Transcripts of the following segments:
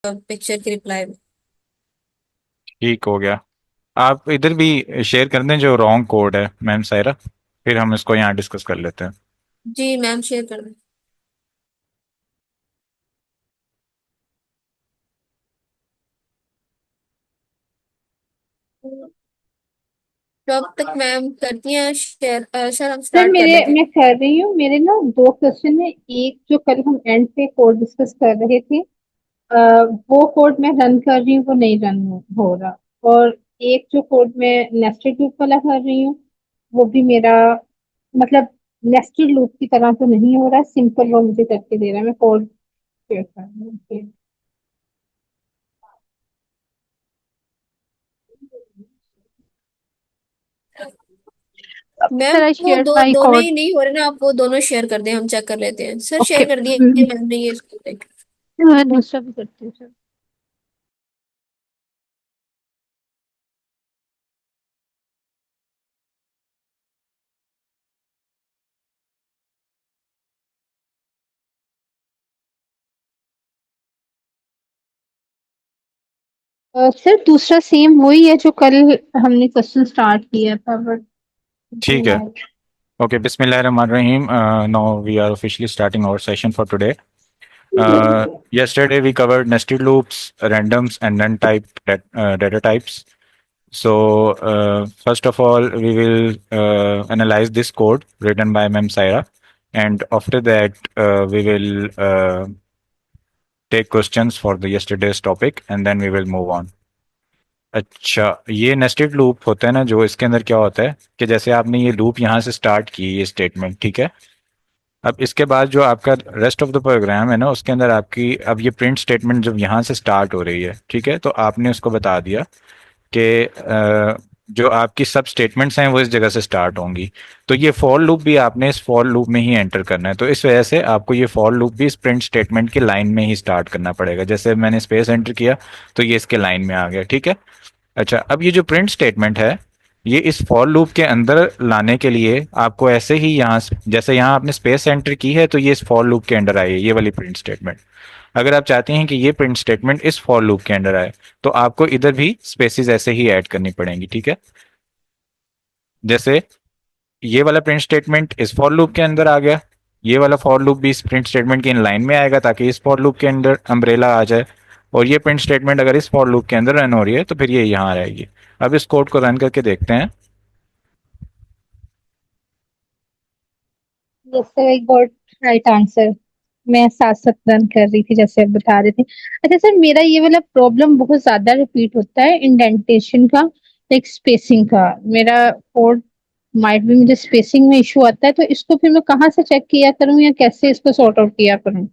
Picture की reply में। ठीक हो गया। आप इधर भी शेयर कर दें जो रॉन्ग कोड है मैम सायरा, फिर हम इसको यहाँ डिस्कस कर लेते हैं। जी मैम, शेयर कर दें। तो अब तक मैम करती हैं शेयर, सर हम सर स्टार्ट कर मेरे लेते हैं। मैं कर रही हूँ। मेरे ना दो क्वेश्चन है। एक जो कल हम एंड पे कोड डिस्कस कर रहे थे, वो कोड मैं रन कर रही हूँ, वो नहीं रन हो रहा। और एक जो कोड मैं नेस्टेड लूप वाला कर रही हूँ, वो भी मेरा मतलब नेस्टेड लूप की तरह तो नहीं हो रहा, सिंपल वो मुझे करके दे रहा है। मैं कोड शेयर कर रही हूँ। Okay. मैम सर आई वो शेयर दो माय दोनों कोड। ही नहीं हो रहे ना, आप वो दोनों शेयर कर दें, हम चेक कर लेते हैं। सर ओके, शेयर कर दिए मैम ने ये। मैं दूसरा भी करती हूँ सर। सर दूसरा सेम वही है जो कल हमने क्वेश्चन स्टार्ट किया था, बट ठीक है। ओके, बिस्मिल्लाहिर्रहमानिर्रहीम। Now we are officially starting our session for today. Yesterday we covered nested loops, randoms, and non-type data types. So first of all, we will analyze this code written by Mem Saira, and after that we will take questions for the yesterday's topic, and then we will move on. अच्छा, ये nested loop होता है ना, जो इसके अंदर क्या होता है कि जैसे आपने ये लूप यहाँ से स्टार्ट की, ये स्टेटमेंट, ठीक है। अब इसके बाद जो आपका रेस्ट ऑफ द प्रोग्राम है ना, उसके अंदर आपकी अब ये प्रिंट स्टेटमेंट जब यहाँ से स्टार्ट हो रही है, ठीक है, तो आपने उसको बता दिया कि जो आपकी सब स्टेटमेंट्स हैं वो इस जगह से स्टार्ट होंगी। तो ये फॉर लूप भी आपने इस फॉर लूप में ही एंटर करना है, तो इस वजह से आपको ये फॉर लूप भी इस प्रिंट स्टेटमेंट की लाइन में ही स्टार्ट करना पड़ेगा। जैसे मैंने स्पेस एंटर किया तो ये इसके लाइन में आ गया, ठीक है। अच्छा, अब ये जो प्रिंट स्टेटमेंट है, ये इस फॉर लूप के अंदर लाने के लिए आपको ऐसे ही यहाँ जैसे यहाँ आपने स्पेस एंटर की है तो ये इस फॉर लूप के अंदर आई है, ये वाली प्रिंट स्टेटमेंट। अगर आप चाहते हैं कि ये प्रिंट स्टेटमेंट इस फॉर लूप के अंदर आए, तो आपको इधर भी स्पेसिस ऐसे ही ऐड करनी पड़ेंगी, ठीक है। जैसे ये वाला प्रिंट स्टेटमेंट इस फॉर लूप के अंदर आ गया, ये वाला फॉर लूप भी इस प्रिंट स्टेटमेंट की इन लाइन में आएगा ताकि इस फॉर लूप के अंदर अम्ब्रेला आ जाए। और ये प्रिंट स्टेटमेंट अगर इस फॉर लूप के अंदर रन हो रही है तो फिर ये यहाँ रहेगी। अब इस कोड को रन करके देखते हैं। Yes sir, I got right answer. मैं साथ साथ रन कर रही थी जैसे आप बता रहे थे। अच्छा सर, मेरा ये वाला प्रॉब्लम बहुत ज्यादा रिपीट होता है, इंडेंटेशन का, लाइक स्पेसिंग का। मेरा कोड माइट भी, मुझे स्पेसिंग में इशू आता है, तो इसको फिर मैं कहाँ से चेक किया करूँ या कैसे इसको सॉर्ट आउट किया करूँ?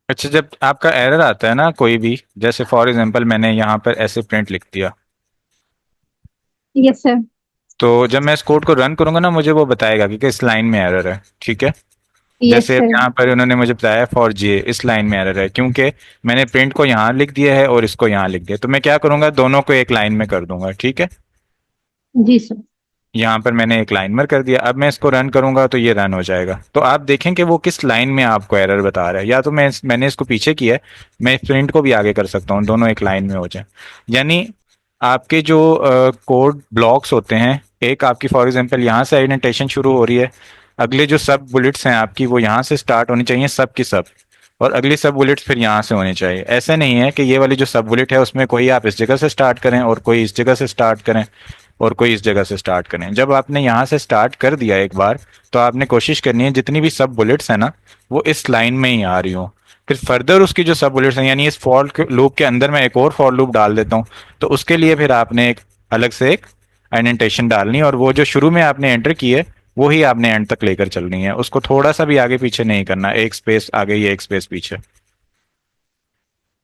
अच्छा, जब आपका एरर आता है ना कोई भी, जैसे फॉर एग्जांपल मैंने यहाँ पर ऐसे प्रिंट लिख दिया, यस सर। तो जब मैं इस कोड को रन करूंगा ना, मुझे वो बताएगा कि किस लाइन में एरर है, ठीक है। यस जैसे अब सर। यहाँ पर उन्होंने मुझे बताया फॉर जे इस लाइन में एरर है, क्योंकि मैंने प्रिंट को यहाँ लिख दिया है और इसको यहाँ लिख दिया, तो मैं क्या करूंगा, दोनों को एक लाइन में कर दूंगा, ठीक है। जी सर। यहाँ पर मैंने एक लाइन में कर दिया, अब मैं इसको रन करूंगा तो ये रन हो जाएगा। तो आप देखें कि वो किस लाइन में आपको एरर बता रहा है। या तो मैंने इसको पीछे किया है, मैं इस प्रिंट को भी आगे कर सकता हूँ, दोनों एक लाइन में हो जाए। यानी आपके जो कोड ब्लॉक्स होते हैं, एक आपकी फॉर एग्जांपल यहाँ से इंडेंटेशन शुरू हो रही है, अगले जो सब बुलेट्स हैं आपकी वो यहाँ से स्टार्ट होनी चाहिए सब की सब, और अगली सब बुलेट्स फिर यहाँ से होनी चाहिए। ऐसे नहीं है कि ये वाली जो सब बुलेट है उसमें कोई आप इस जगह से स्टार्ट करें और कोई इस जगह से स्टार्ट करें और कोई इस जगह से स्टार्ट करें। जब आपने यहाँ से स्टार्ट कर दिया एक बार, तो आपने कोशिश करनी है जितनी भी सब बुलेट्स हैं ना, वो इस लाइन में ही आ रही हो। फिर फर्दर उसकी जो सब बुलेट्स हैं, यानी इस फॉर लूप के अंदर मैं एक और फॉर लूप डाल देता हूँ, तो उसके लिए फिर आपने एक अलग से एक इंडेंटेशन डालनी है, और वो जो शुरू में आपने एंटर की है वो ही आपने एंड तक लेकर चलनी है, उसको थोड़ा सा भी आगे पीछे नहीं करना, एक स्पेस आगे या एक स्पेस पीछे।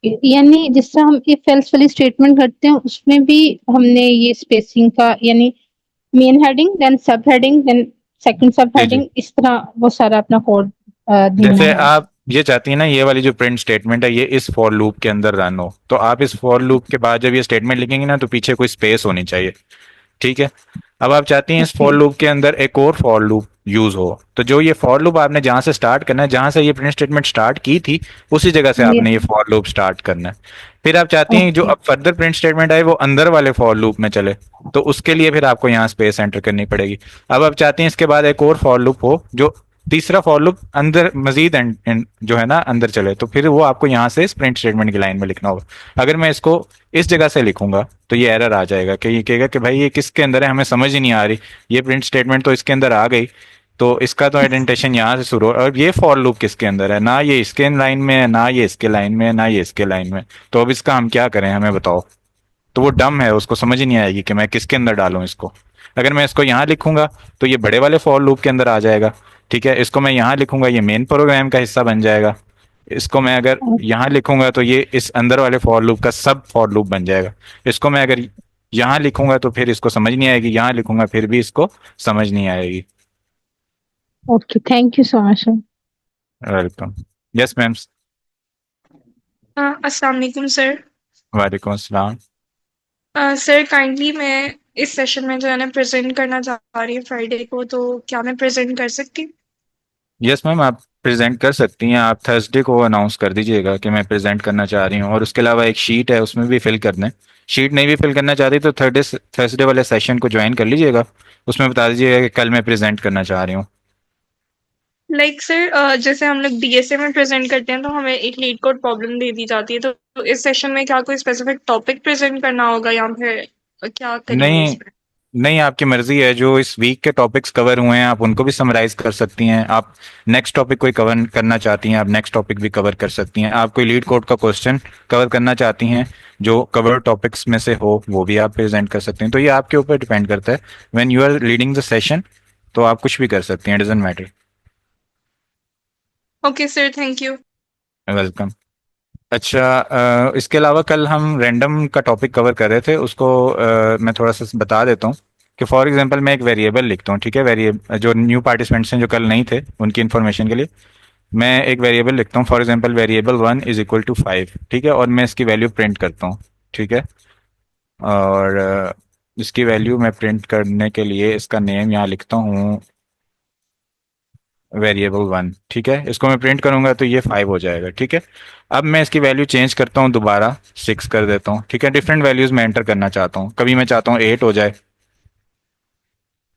यानी जिस तरह हम इफ एल्स वाली स्टेटमेंट करते हैं, उसमें भी हमने ये स्पेसिंग का, यानी मेन हेडिंग देन सब हेडिंग देन सेकंड सब जी जी। हेडिंग, इस तरह वो सारा अपना कोड देना जैसे है। आप ये चाहती है ना, ये वाली जो प्रिंट स्टेटमेंट है ये इस फॉर लूप के अंदर रन हो, तो आप इस फॉर लूप के बाद जब ये स्टेटमेंट लिखेंगे ना, तो पीछे कोई स्पेस होनी चाहिए। ठीक है। अब आप चाहती हैं इस ओके। फॉर लूप के अंदर एक और फॉर लूप यूज हो, तो जो ये फॉर लूप आपने जहां से स्टार्ट करना है, जहां से ये प्रिंट स्टेटमेंट स्टार्ट की थी, उसी जगह से आपने ये यस। फॉर लूप स्टार्ट करना है। फिर आप चाहती हैं जो ओके। अब फर्दर प्रिंट स्टेटमेंट आए वो अंदर वाले फॉर लूप में चले, तो उसके लिए फिर आपको यहाँ स्पेस एंटर करनी पड़ेगी। अब आप चाहती हैं इसके बाद एक और फॉर लूप हो, जो तीसरा फॉर लूप अंदर मजीद जो है ना अंदर चले, तो फिर वो आपको यहाँ से प्रिंट स्टेटमेंट की लाइन में लिखना होगा। अगर मैं इसको इस जगह से लिखूंगा तो ये एरर आ जाएगा कि ये कहेगा कि भाई ये किसके अंदर है, हमें समझ ही नहीं आ रही, ये प्रिंट स्टेटमेंट तो इसके अंदर आ गई, तो इसका तो आइडेंटिफिकेशन यहाँ से शुरू हो, और ये फॉर लूप किसके अंदर है, ना ये इसके लाइन में है, ना ये इसके लाइन में है, ना ये इसके लाइन में। तो अब इसका हम क्या करें, हमें बताओ। तो वो डम है, उसको समझ ही नहीं आएगी कि मैं किसके अंदर डालूं इसको। अगर मैं इसको यहाँ लिखूंगा तो ये बड़े वाले फॉर लूप के अंदर आ जाएगा, ठीक है। इसको मैं यहाँ लिखूंगा, ये मेन प्रोग्राम का हिस्सा बन जाएगा। इसको मैं अगर यहाँ लिखूंगा तो ये इस अंदर वाले फॉर लूप का सब फॉर लूप बन जाएगा। इसको मैं अगर यहाँ लिखूंगा तो फिर इसको समझ नहीं आएगी, यहाँ लिखूंगा फिर भी इसको समझ नहीं आएगी। Okay, thank you so much. Welcome. Yes ma'am. अस्सलाम वालेकुम सर। वालेकुम अस्सलाम। सर काइंडली मैं इस सेशन में जो है ना प्रेजेंट करना चाह रही हूँ फ्राइडे को, तो क्या मैं प्रेजेंट कर सकती हूँ? यस मैम, आप प्रेजेंट कर सकती हैं। आप थर्सडे को अनाउंस कर दीजिएगा कि मैं प्रेजेंट करना चाह रही हूँ, और उसके अलावा एक शीट है उसमें भी फिल करना है। शीट नहीं भी फिल करना चाह रही तो थर्सडे वाले सेशन को ज्वाइन कर लीजिएगा, उसमें बता दीजिएगा कि कल मैं प्रेजेंट करना चाह रही हूँ। लाइक सर जैसे हम लोग डीएसए में प्रेजेंट करते हैं तो हमें एक लीड कोड प्रॉब्लम दे दी जाती है, तो इस सेशन में क्या कोई स्पेसिफिक टॉपिक प्रेजेंट करना होगा या फिर क्या करेंगे नहीं, इसमें? नहीं, आपकी मर्जी है। जो इस वीक के टॉपिक्स कवर हुए हैं आप उनको भी समराइज कर सकती हैं। आप नेक्स्ट टॉपिक कोई कवर करना चाहती हैं, आप नेक्स्ट टॉपिक भी कवर कर सकती हैं। आप कोई लीड कोड का क्वेश्चन कवर करना चाहती हैं जो कवर टॉपिक्स में से हो, वो भी आप प्रेजेंट कर सकती हैं। तो ये आपके ऊपर डिपेंड करता है। When you are leading the session तो आप कुछ भी कर सकती हैं, doesn't matter. Okay sir, thank you. Welcome. अच्छा, इसके अलावा कल हम रैंडम का टॉपिक कवर कर रहे थे, उसको मैं थोड़ा सा बता देता हूँ कि फॉर एग्जांपल मैं एक वेरिएबल लिखता हूँ, ठीक है। वेरिएबल जो न्यू पार्टिसिपेंट्स हैं जो कल नहीं थे उनकी इन्फॉर्मेशन के लिए मैं एक वेरिएबल लिखता हूँ। फॉर एग्जांपल वेरिएबल 1 = 5, ठीक है, और मैं इसकी वैल्यू प्रिंट करता हूँ, ठीक है। और इसकी वैल्यू मैं प्रिंट करने के लिए इसका नेम यहाँ लिखता हूँ वेरिएबल 1, ठीक है। इसको मैं प्रिंट करूंगा तो ये 5 हो जाएगा, ठीक है। अब मैं इसकी वैल्यू चेंज करता हूँ, दोबारा 6 कर देता हूँ, ठीक है। डिफरेंट वैल्यूज मैं एंटर करना चाहता हूँ, कभी मैं चाहता हूँ 8 हो जाए,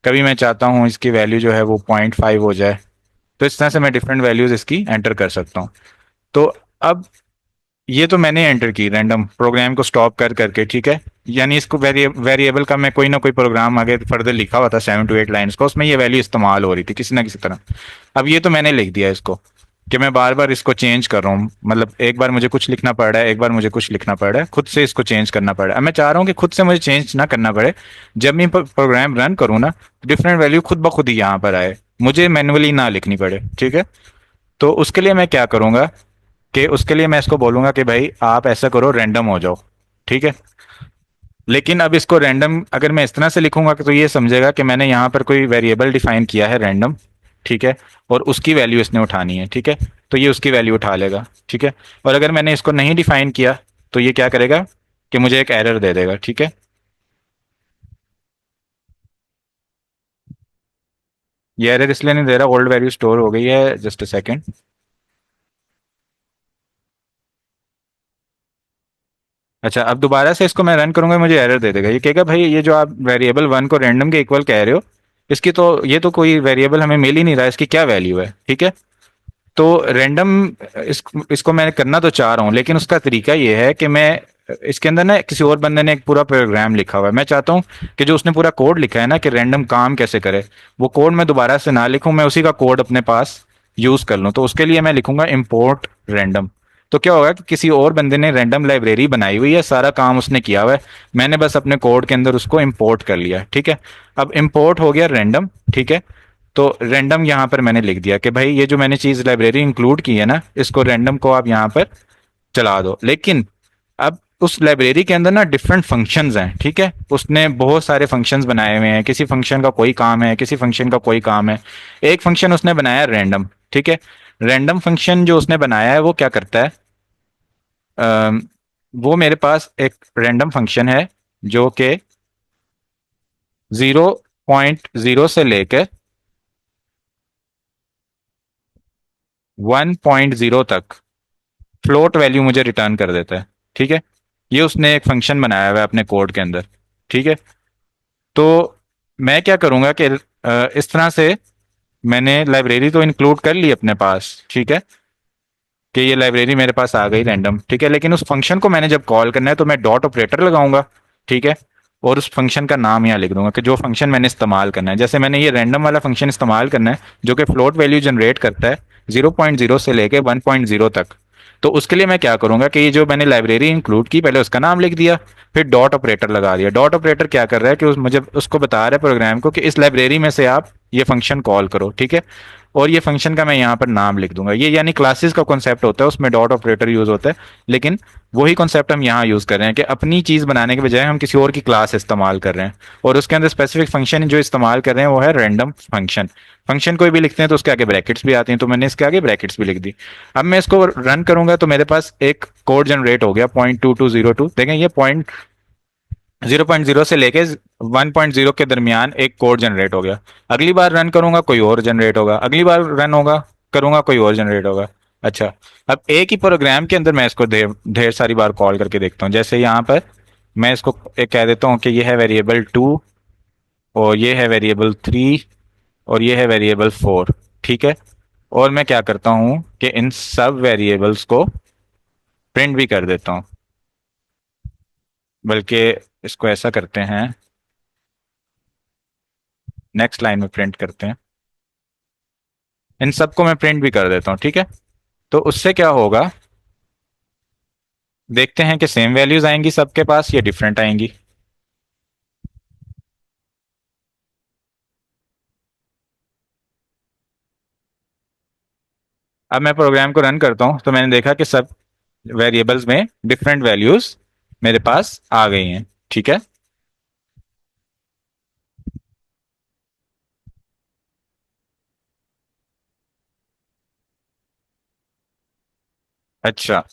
कभी मैं चाहता हूँ इसकी वैल्यू जो है वो 0.5 हो जाए। तो इस तरह से मैं डिफरेंट वैल्यूज इसकी एंटर कर सकता हूँ। तो अब ये तो मैंने एंटर की रैंडम प्रोग्राम को स्टॉप कर करके, ठीक है। यानी इसको वेरिएबल का मैं कोई ना कोई प्रोग्राम आगे फर्दर लिखा हुआ था 7 to 8 लाइन्स का, उसमें ये वैल्यू इस्तेमाल हो रही थी किसी ना किसी तरह। अब ये तो मैंने लिख दिया इसको कि मैं बार बार इसको चेंज कर रहा हूँ, मतलब एक बार मुझे कुछ लिखना पड़ रहा है, एक बार मुझे कुछ लिखना पड़ रहा है, खुद से इसको चेंज करना पड़ रहा है। अब मैं चाह रहा हूँ कि खुद से मुझे चेंज ना करना पड़े, जब मैं प्रोग्राम रन करूँ ना डिफरेंट वैल्यू खुद ब खुद ही यहाँ पर आए, मुझे मैनुअली ना लिखनी पड़े, ठीक है। तो उसके लिए मैं क्या करूंगा कि उसके लिए मैं इसको बोलूंगा कि भाई आप ऐसा करो, रैंडम हो जाओ, ठीक है। लेकिन अब इसको रैंडम अगर मैं इस तरह से लिखूंगा तो ये समझेगा कि मैंने यहाँ पर कोई वेरिएबल डिफाइन किया है रैंडम, ठीक है, और उसकी वैल्यू इसने उठानी है, ठीक है। तो ये उसकी वैल्यू उठा लेगा, ठीक है। और अगर मैंने इसको नहीं डिफाइन किया तो ये क्या करेगा कि मुझे एक एरर दे देगा, ठीक है। ये एरर इसलिए नहीं दे रहा, ओल्ड वैल्यू स्टोर हो गई है, जस्ट अ सेकेंड। अच्छा, अब दोबारा से इसको मैं रन करूंगा, मुझे एरर दे देगा। ये कहेगा भाई ये जो आप वेरिएबल 1 को रैंडम के इक्वल कह रहे हो, इसकी तो ये तो कोई वेरिएबल हमें मिल ही नहीं रहा, इसकी क्या वैल्यू है, ठीक है। तो रैंडम इसको मैं करना तो चाह रहा हूँ, लेकिन उसका तरीका ये है कि मैं इसके अंदर ना किसी और बंदे ने एक पूरा प्रोग्राम लिखा हुआ है, मैं चाहता हूँ कि जो उसने पूरा कोड लिखा है ना कि रैंडम काम कैसे करे, वो कोड मैं दोबारा से ना लिखूं, मैं उसी का कोड अपने पास यूज कर लूं। तो उसके लिए मैं लिखूंगा इम्पोर्ट रैंडम। तो क्या होगा कि किसी और बंदे ने रैंडम लाइब्रेरी बनाई हुई है, सारा काम उसने किया हुआ है, मैंने बस अपने कोड के अंदर उसको इम्पोर्ट कर लिया, ठीक है। अब इम्पोर्ट हो गया रैंडम, ठीक है। तो रैंडम यहाँ पर मैंने लिख दिया कि भाई ये जो मैंने चीज लाइब्रेरी इंक्लूड की है ना, इसको रैंडम को आप यहाँ पर चला दो। लेकिन अब उस लाइब्रेरी के अंदर ना डिफरेंट फंक्शंस हैं, ठीक है। उसने बहुत सारे फंक्शंस बनाए हुए हैं, किसी फंक्शन का कोई काम है, किसी फंक्शन का कोई काम है। एक फंक्शन उसने बनाया रैंडम, ठीक है। रैंडम फंक्शन जो उसने बनाया है वो क्या करता है, वो मेरे पास एक रैंडम फंक्शन है जो कि 0.0 से लेकर 1.0 तक फ्लोट वैल्यू मुझे रिटर्न कर देता है। ठीक है, ये उसने एक फंक्शन बनाया हुआ है अपने कोड के अंदर। ठीक है, तो मैं क्या करूंगा कि इस तरह से मैंने लाइब्रेरी तो इंक्लूड कर ली अपने पास। ठीक है, कि ये लाइब्रेरी मेरे पास आ गई रैंडम। ठीक है, लेकिन उस फंक्शन को मैंने जब कॉल करना है तो मैं डॉट ऑपरेटर लगाऊंगा। ठीक है, और उस फंक्शन का नाम यहाँ लिख दूंगा कि जो फंक्शन मैंने इस्तेमाल करना है। जैसे मैंने ये रैंडम वाला फंक्शन इस्तेमाल करना है जो कि फ्लोट वैल्यू जनरेट करता है 0.0 से लेके 1.0 तक। तो उसके लिए मैं क्या करूंगा कि ये जो मैंने लाइब्रेरी इंक्लूड की पहले उसका नाम लिख दिया, फिर डॉट ऑपरेटर लगा दिया। डॉट ऑपरेटर क्या कर रहा है कि मुझे उसको बता रहा है प्रोग्राम को कि इस लाइब्रेरी में से आप ये फंक्शन कॉल करो। ठीक है, और ये फंक्शन का मैं यहाँ पर नाम लिख दूंगा। ये यानी क्लासेस का कॉन्सेप्ट होता है, उसमें डॉट ऑपरेटर यूज होता है, लेकिन वही कॉन्सेप्ट हम यहाँ यूज कर रहे हैं कि अपनी चीज बनाने के बजाय हम किसी और की क्लास इस्तेमाल कर रहे हैं, और उसके अंदर स्पेसिफिक फंक्शन जो इस्तेमाल कर रहे हैं वो है रैंडम फंक्शन। फंक्शन कोई भी लिखते हैं तो उसके आगे ब्रैकेट्स भी आती हैं, तो मैंने इसके आगे ब्रैकेट्स भी लिख दी। अब मैं इसको रन करूंगा तो मेरे पास एक कोड जनरेट हो गया 0.2202। देखें, ये 0.0 से लेके 1.0 के दरमियान एक कोड जनरेट हो गया। अगली बार रन करूंगा कोई और जनरेट होगा, अगली बार रन होगा करूंगा कोई और जनरेट होगा। अच्छा, अब एक ही प्रोग्राम के अंदर मैं इसको ढेर ढेर सारी बार कॉल करके देखता हूँ। जैसे यहाँ पर मैं इसको एक कह देता हूँ कि ये है वेरिएबल 2, और ये है वेरिएबल 3, और ये है वेरिएबल 4। ठीक है, और मैं क्या करता हूँ कि इन सब वेरिएबल्स को प्रिंट भी कर देता हूँ। बल्कि इसको ऐसा करते हैं, नेक्स्ट लाइन में प्रिंट करते हैं, इन सबको मैं प्रिंट भी कर देता हूँ। ठीक है, तो उससे क्या होगा, देखते हैं कि सेम वैल्यूज आएंगी सबके पास या डिफरेंट आएंगी। अब मैं प्रोग्राम को रन करता हूँ तो मैंने देखा कि सब वेरिएबल्स में डिफरेंट वैल्यूज मेरे पास आ गई हैं। ठीक है, अच्छा,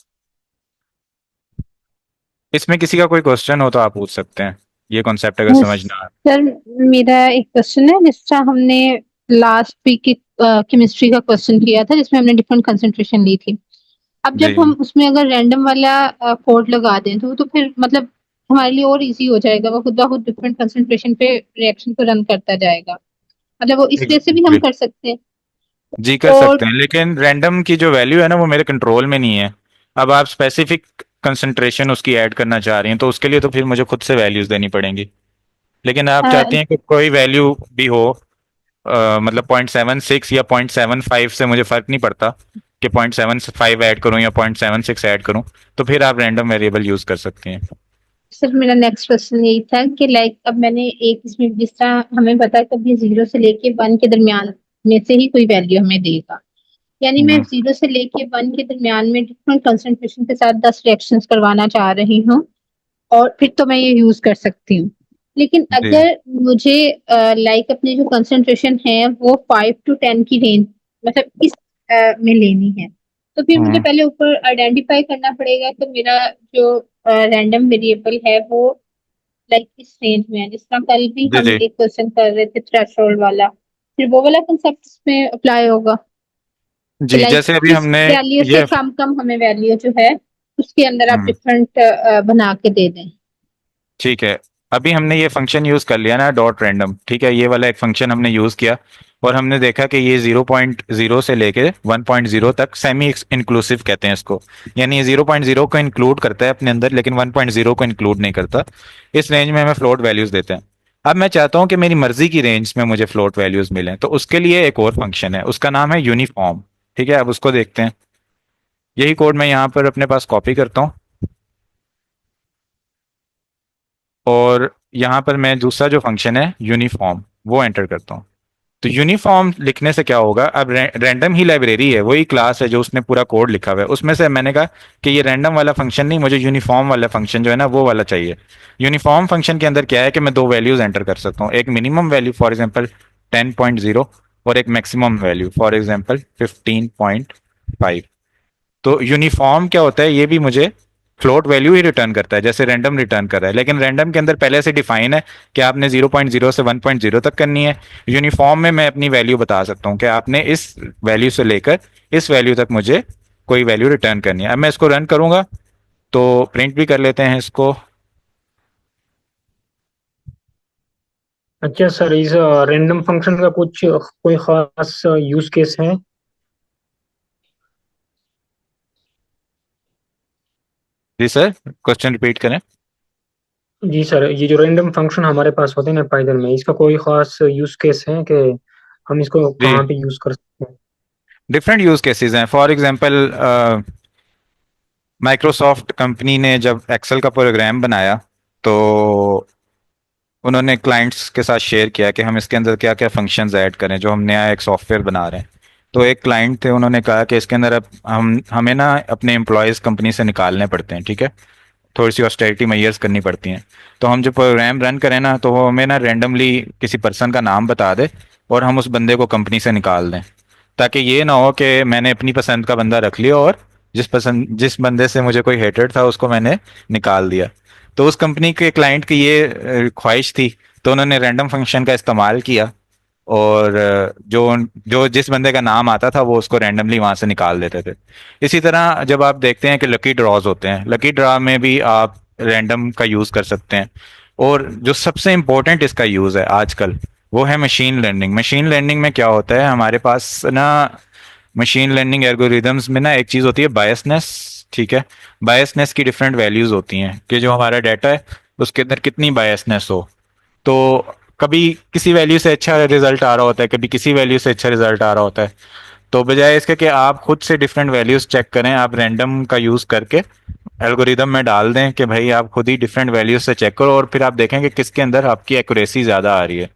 इसमें किसी का कोई क्वेश्चन हो तो आप पूछ सकते हैं, ये कॉन्सेप्ट अगर समझ ना आए। सर, मेरा एक क्वेश्चन है। जिस तरह हमने लास्ट वीक की केमिस्ट्री का क्वेश्चन किया था जिसमें हमने डिफरेंट कंसंट्रेशन ली थी, अब जी जब हम उसमें अगर रैंडम वाला कोड लगा दें तो फिर मतलब हमारे लिए और इजी हो जाएगा। वो खुद ब खुद डिफरेंट कंसंट्रेशन पे रिएक्शन को रन करता जाएगा। मतलब वो इस तरह से भी हम एग्जैक्टली, कर सकते हैं। जी कर और सकते हैं, लेकिन रैंडम की जो वैल्यू है ना वो मेरे कंट्रोल में नहीं है। अब आप स्पेसिफिक कंसंट्रेशन उसकी ऐड करना चाह रही हैं तो उसके लिए तो फिर मुझे खुद से वैल्यूज देनी पड़ेंगी। लेकिन आप चाहती हैं कि कोई वैल्यू भी हो, मतलब 0.76 या 0.75 से मुझे फर्क नहीं पड़ता कि 0.75 ऐड करूं या 0.76 ऐड करूं, तो फिर आप रैंडम वेरिएबल यूज कर सकती हैं। सर, मेरा नेक्स्ट क्वेश्चन यही था कि लाइक अब मैंने एक इसमें जिस तरह हमें पता है कभी 0 से लेके 1 के दरमियान में से ही कोई वैल्यू हमें देगा। यानी मैं हम्म, 0 से लेके 1 के दरमियान में डिफरेंट कंसंट्रेशन के साथ 10 रिएक्शंस करवाना चाह रही हूँ, और फिर तो मैं ये यूज कर सकती हूँ। लेकिन जी अगर मुझे लाइक अपनी जो कंसंट्रेशन है वो 5 to 10 की रेंज, मतलब इस में लेनी है, तो फिर मुझे हम्म, पहले ऊपर आइडेंटिफाई करना पड़ेगा कि मेरा जो रैंडम वेरिएबल है वो लाइक इस रेंज में है। जिस तरह कल भी जी हम जी एक क्वेश्चन कर रहे थे थ्रेशोल्ड वाला, फिर वो वाला कंसेप्ट इसमें अप्लाई होगा कि जी, लाइक जैसे अभी किस हमने वैल्यू से ये कम कम हमें वैल्यू जो है उसके अंदर आप हम्म, डिफरेंट बना के दे दें। ठीक है, अभी हमने ये फंक्शन यूज कर लिया ना डॉट रैंडम। ठीक है, ये वाला एक फंक्शन हमने यूज किया और हमने देखा कि ये 0.0 से लेके 1.0 तक सेमी इंक्लूसिव कहते हैं इसको। यानी ये 0.0 को इंक्लूड करता है अपने अंदर लेकिन 1.0 को इंक्लूड नहीं करता। इस रेंज में हमें फ्लोट वैल्यूज देते हैं। अब मैं चाहता हूं कि मेरी मर्जी की रेंज में मुझे फ्लोट वैल्यूज मिलें, तो उसके लिए एक और फंक्शन है, उसका नाम है यूनिफॉर्म। ठीक है, अब उसको देखते हैं। यही कोड मैं यहाँ पर अपने पास कॉपी करता हूँ, और यहाँ पर मैं दूसरा जो फंक्शन है यूनिफॉर्म वो एंटर करता हूँ। तो यूनिफॉर्म लिखने से क्या होगा, अब रैंडम ही लाइब्रेरी है, वही क्लास है जो उसने पूरा कोड लिखा हुआ है। उसमें से मैंने कहा कि ये रैंडम वाला फंक्शन नहीं, मुझे यूनिफॉर्म वाला फंक्शन जो है ना वो वाला चाहिए। यूनिफॉर्म फंक्शन के अंदर क्या है कि मैं दो वैल्यूज एंटर कर सकता हूँ, एक मिनिमम वैल्यू फॉर एग्जाम्पल 10.0 और एक मैक्सिमम वैल्यू फॉर एग्जाम्पल 15.5। तो यूनिफॉर्म क्या होता है ये भी मुझे फ्लोट वैल्यू ही रिटर्न करता है जैसे रैंडम रिटर्न कर रहा है, लेकिन रैंडम के अंदर पहले से डिफाइन है कि आपने 0.0 से 1.0 तक करनी है। यूनिफॉर्म में मैं अपनी वैल्यू बता सकता हूँ कि आपने इस वैल्यू से लेकर इस वैल्यू तक मुझे कोई वैल्यू रिटर्न करनी है। अब मैं इसको रन करूंगा तो प्रिंट भी कर लेते हैं इसको। अच्छा सर, इस रैंडम फंक्शन का कुछ कोई खास यूज केस है? जी सर, क्वेश्चन रिपीट करें। जी सर, ये जो रैंडम फंक्शन हमारे पास होते हैं ना पाइथन में, इसका कोई खास यूज केस है कि हम इसको जी, कहाँ पे यूज कर सकते हैं? डिफरेंट यूज केसेस हैं। फॉर एग्जांपल माइक्रोसॉफ्ट कंपनी ने जब एक्सेल का प्रोग्राम बनाया तो उन्होंने क्लाइंट्स के साथ शेयर किया कि हम इसके अंदर क्या क्या फंक्शंस ऐड करें जो हम नया एक सॉफ्टवेयर बना रहे हैं। तो एक क्लाइंट थे, उन्होंने कहा कि इसके अंदर अब हमें ना अपने एम्प्लॉयज़ कंपनी से निकालने पड़ते हैं, ठीक है, थोड़ी सी ऑस्टेरिटी मेजर्स करनी पड़ती हैं। तो हम जो प्रोग्राम रन करें ना तो वो हमें ना रेंडमली किसी पर्सन का नाम बता दे और हम उस बंदे को कंपनी से निकाल दें, ताकि ये ना हो कि मैंने अपनी पसंद का बंदा रख लिया और जिस बंदे से मुझे कोई हेटेड था उसको मैंने निकाल दिया। तो उस कंपनी के क्लाइंट की ये ख्वाहिश थी, तो उन्होंने रैंडम फंक्शन का इस्तेमाल किया और जो जो जिस बंदे का नाम आता था वो उसको रैंडमली वहां से निकाल देते थे। इसी तरह जब आप देखते हैं कि लकी ड्रॉज होते हैं, लकी ड्रॉ में भी आप रैंडम का यूज कर सकते हैं। और जो सबसे इंपॉर्टेंट इसका यूज है आजकल वो है मशीन लर्निंग। मशीन लर्निंग में क्या होता है, हमारे पास ना मशीन लर्निंग एल्गोरिदम्स में ना एक चीज होती है बायसनेस, ठीक है। बायसनेस की डिफरेंट वैल्यूज होती हैं कि जो हमारा डाटा है उसके अंदर कितनी बायसनेस हो। तो कभी किसी वैल्यू से अच्छा रिजल्ट आ रहा होता है, कभी किसी वैल्यू से अच्छा रिजल्ट आ रहा होता है। तो बजाय इसके कि आप खुद से डिफरेंट वैल्यूज चेक करें, आप रैंडम का यूज करके एल्गोरिदम में डाल दें कि भाई आप खुद ही डिफरेंट वैल्यूज से चेक करो और फिर आप देखें कि किसके अंदर आपकी एक्यूरेसी ज्यादा आ रही है।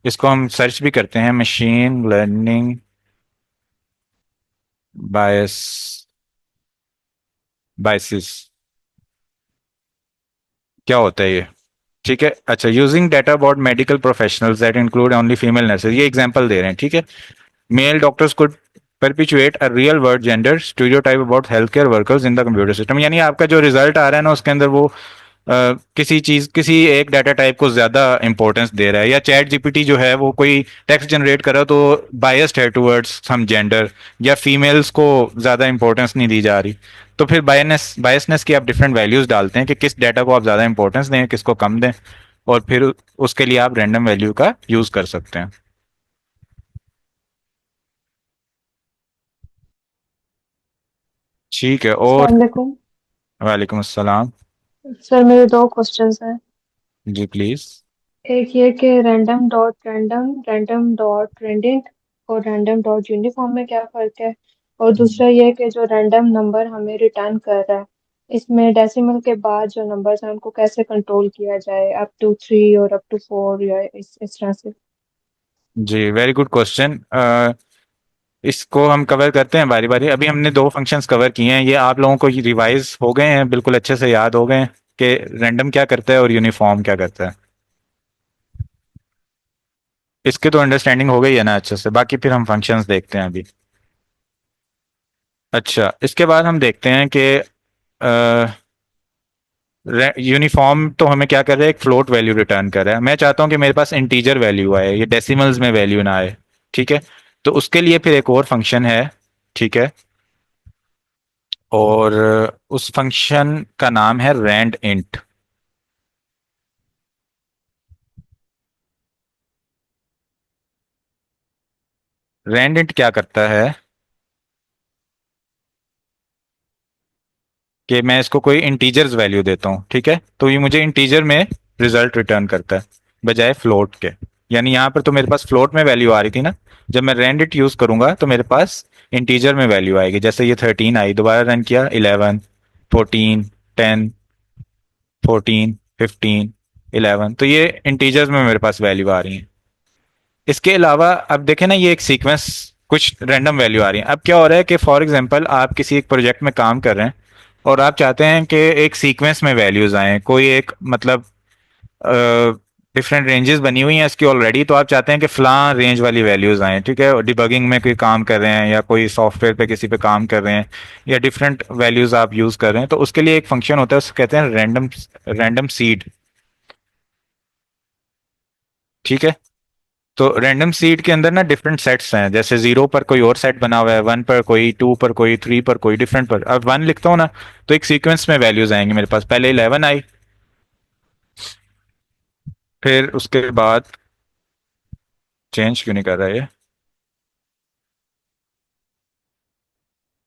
इसको हम सर्च भी करते हैं, मशीन लर्निंग बायस बायसिस, क्या होता है ये, ठीक है। अच्छा, using data about medical professionals that include only female nurses, ये एग्जांपल दे रहे हैं, ठीक है। Male doctors could perpetuate a real world gender stereotype about healthcare workers in the computer system। यानी आपका जो रिजल्ट आ रहा है ना उसके अंदर वो किसी एक डाटा टाइप को ज्यादा इंपॉर्टेंस दे रहा है, या चैट जीपीटी जो है वो कोई टेक्स्ट जनरेट कर रहा है तो बायस्ड है टुवर्ड्स सम जेंडर, या फीमेल्स को ज्यादा इंपॉर्टेंस नहीं दी जा रही। तो फिर बायसनेस की आप डिफरेंट वैल्यूज डालते हैं कि किस डाटा को आप ज्यादा इंपॉर्टेंस दें, किसको कम दें, और फिर उसके लिए आप रैंडम वैल्यू का यूज कर सकते हैं। ठीक है। और अस्सलाम वालेकुम। वालेकुम अस्सलाम। सर मेरे दो क्वेश्चंस हैं। जी प्लीज। एक ये कि random dot random, random dot randint और रैंडम डॉट यूनिफॉर्म में क्या फ़र्क है? और दूसरा ये कि जो रैंडम नंबर हमें रिटर्न कर रहा है, इसमें डेसिमल के बाद जो नंबर्स हैं उनको कैसे कंट्रोल किया जाए, अप टू 3 और अप टू 4 या इस तरह से। जी वेरी गुड क्वेश्चन। इसको हम कवर करते हैं बारी बारी। अभी हमने दो फंक्शंस कवर किए हैं, ये आप लोगों को रिवाइज हो गए हैं, बिल्कुल अच्छे से याद हो गए हैं कि रैंडम क्या करता है और यूनिफॉर्म क्या करता है। इसके तो अंडरस्टैंडिंग हो गई है ना अच्छे से, बाकी फिर हम फंक्शंस देखते हैं अभी। अच्छा, इसके बाद हम देखते हैं कि यूनिफॉर्म तो हमें क्या कर रहा है, एक फ्लोट वैल्यू रिटर्न कर रहा है। मैं चाहता हूं कि मेरे पास इंटीजर वैल्यू आए, ये डेसिमल्स में वैल्यू ना आए, ठीक है। तो उसके लिए फिर एक और फंक्शन है, ठीक है, और उस फंक्शन का नाम है रैंड इंट। रैंड इंट क्या करता है कि मैं इसको कोई इंटीजर्स वैल्यू देता हूँ, ठीक है, तो ये मुझे इंटीजर में रिजल्ट रिटर्न करता है बजाय फ्लोट के। यानी यहाँ पर तो मेरे पास फ्लोट में वैल्यू आ रही थी ना, जब मैं रैंड इंट यूज करूंगा तो मेरे पास इंटीजर में वैल्यू आएगी। जैसे ये 13 आई, दोबारा रन किया 11, 14, 10, 14, 15, 11, तो ये इंटीजर्स में मेरे पास वैल्यू आ रही है। इसके अलावा अब देखें ना, ये एक सीक्वेंस कुछ रैंडम वैल्यू आ रही है। अब क्या हो रहा है कि फॉर एग्जांपल आप किसी एक प्रोजेक्ट में काम कर रहे हैं और आप चाहते हैं कि एक सीक्वेंस में वैल्यूज आए, कोई एक मतलब डिफरेंट रेंजेस बनी हुई हैं इसकी ऑलरेडी, तो आप चाहते हैं कि फलां रेंज वाली वैल्यूज आए, ठीक है, डिबगिंग में कोई काम कर रहे हैं या कोई सॉफ्टवेयर पे किसी पे काम कर रहे हैं या डिफरेंट वैल्यूज आप यूज कर रहे हैं, तो उसके लिए एक फंक्शन होता है, उसको कहते हैं रैंडम रैंडम सीड। ठीक है, तो रैंडम सीड के अंदर ना डिफरेंट सेट्स हैं, जैसे 0 पर कोई और सेट बना हुआ है, 1 पर कोई, 2 पर कोई, 3 पर कोई, डिफरेंट पर। अब 1 लिखता हूँ ना, तो एक सीक्वेंस में वैल्यूज आएंगे मेरे पास, पहले 11 आई, फिर उसके बाद चेंज क्यों नहीं कर रहा है ये?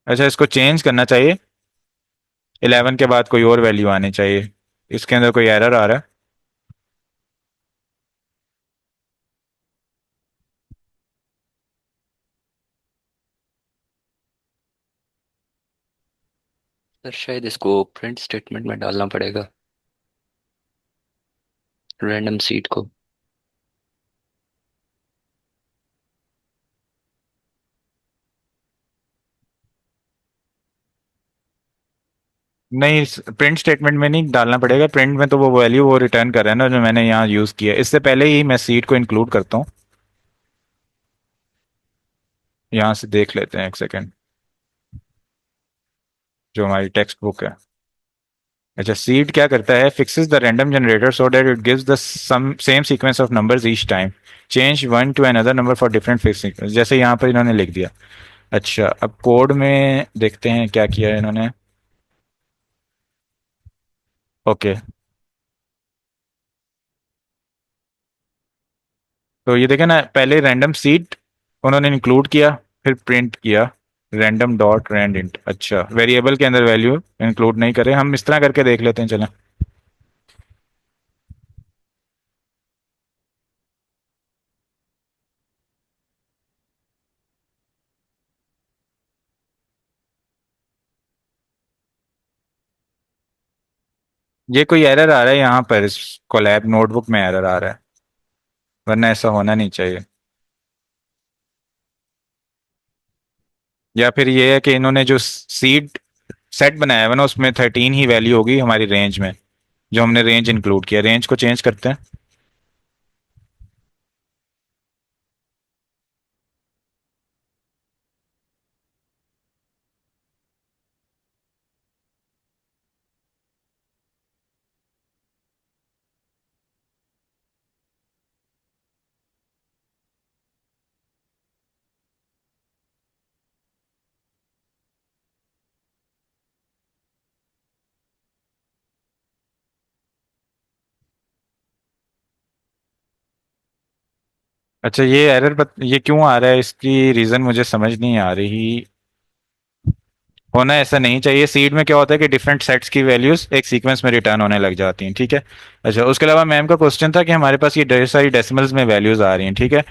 अच्छा, इसको चेंज करना चाहिए, 11 के बाद कोई और वैल्यू आनी चाहिए। इसके अंदर कोई एरर आ रहा है? सर शायद इसको प्रिंट स्टेटमेंट में डालना पड़ेगा, रैंडम सीड को। नहीं, प्रिंट स्टेटमेंट में नहीं डालना पड़ेगा, प्रिंट में तो वो वैल्यू वो रिटर्न कर रहा है ना जो मैंने यहाँ यूज किया है। इससे पहले ही मैं सीड को इंक्लूड करता हूँ, यहाँ से देख लेते हैं एक सेकेंड, जो हमारी टेक्स्ट बुक है। अच्छा, सीड क्या करता है, fixes the random generator so that it gives the some same sequence of numbers each time, change one to another number for different fix sequence, जैसे यहाँ पर इन्होंने लिख दिया। अच्छा, अब कोड में देखते हैं क्या किया है इन्होंने। ओके, तो ये देखें ना, पहले रैंडम सीड उन्होंने इंक्लूड किया, फिर प्रिंट किया रैंडम डॉट रैंड इंट। अच्छा, वेरिएबल के अंदर वैल्यू इंक्लूड नहीं करे, हम इस तरह करके देख लेते हैं, चलें। ये कोई एरर आ रहा है यहाँ पर, इस कोलैब नोटबुक में एरर आ रहा है, वरना ऐसा होना नहीं चाहिए। या फिर ये है कि इन्होंने जो सीड सेट बनाया हुआ ना, उसमें 13 ही वैल्यू होगी हमारी रेंज में, जो हमने रेंज इंक्लूड किया। रेंज को चेंज करते हैं। अच्छा, ये एरर ये क्यों आ रहा है, इसकी रीज़न मुझे समझ नहीं आ रही। होना ऐसा नहीं चाहिए। सीड में क्या होता है कि डिफरेंट सेट्स की वैल्यूज एक सीक्वेंस में रिटर्न होने लग जाती हैं, ठीक है। अच्छा, उसके अलावा मैम का क्वेश्चन था कि हमारे पास ये ढेर सारी डेसिमल्स में वैल्यूज आ रही हैं, ठीक है।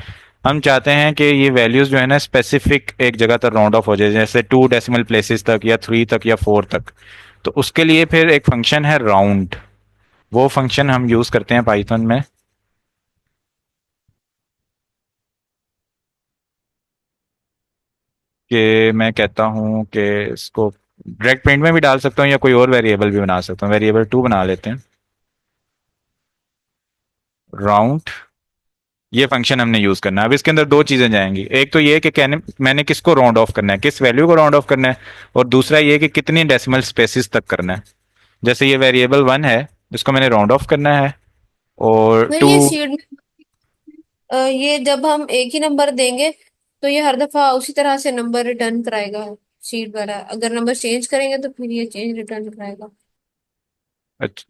हम चाहते हैं कि ये वैल्यूज जो है ना स्पेसिफिक एक जगह तक राउंड ऑफ हो जाए, जैसे 2 डेसिमल प्लेसेस तक या 3 तक या 4 तक। तो उसके लिए फिर एक फंक्शन है राउंड, वो फंक्शन हम यूज करते हैं पाइथन में। कि मैं कहता हूँ कि इसको डायरेक्ट प्रिंट में भी डाल सकता हूँ या कोई और वेरिएबल भी बना सकता हूँ। वेरिएबल 2 बना लेते हैं, राउंड। ये फंक्शन हमने यूज करना है। अब इसके अंदर दो चीजें जाएंगी, एक तो ये कि कहने मैंने किसको राउंड ऑफ करना है, किस वैल्यू को राउंड ऑफ करना है, और दूसरा ये कि कितनी डेसिमल स्पेसिस तक करना है। जैसे ये वेरिएबल 1 है, इसको मैंने राउंड ऑफ करना है, और फिर 2। ये सीड ये जब हम एक ही नंबर देंगे तो ये हर दफा उसी तरह से नंबर रिटर्न कराएगा, सीड वाला। अगर नंबर चेंज करेंगे तो फिर ये चेंज रिटर्न कराएगा।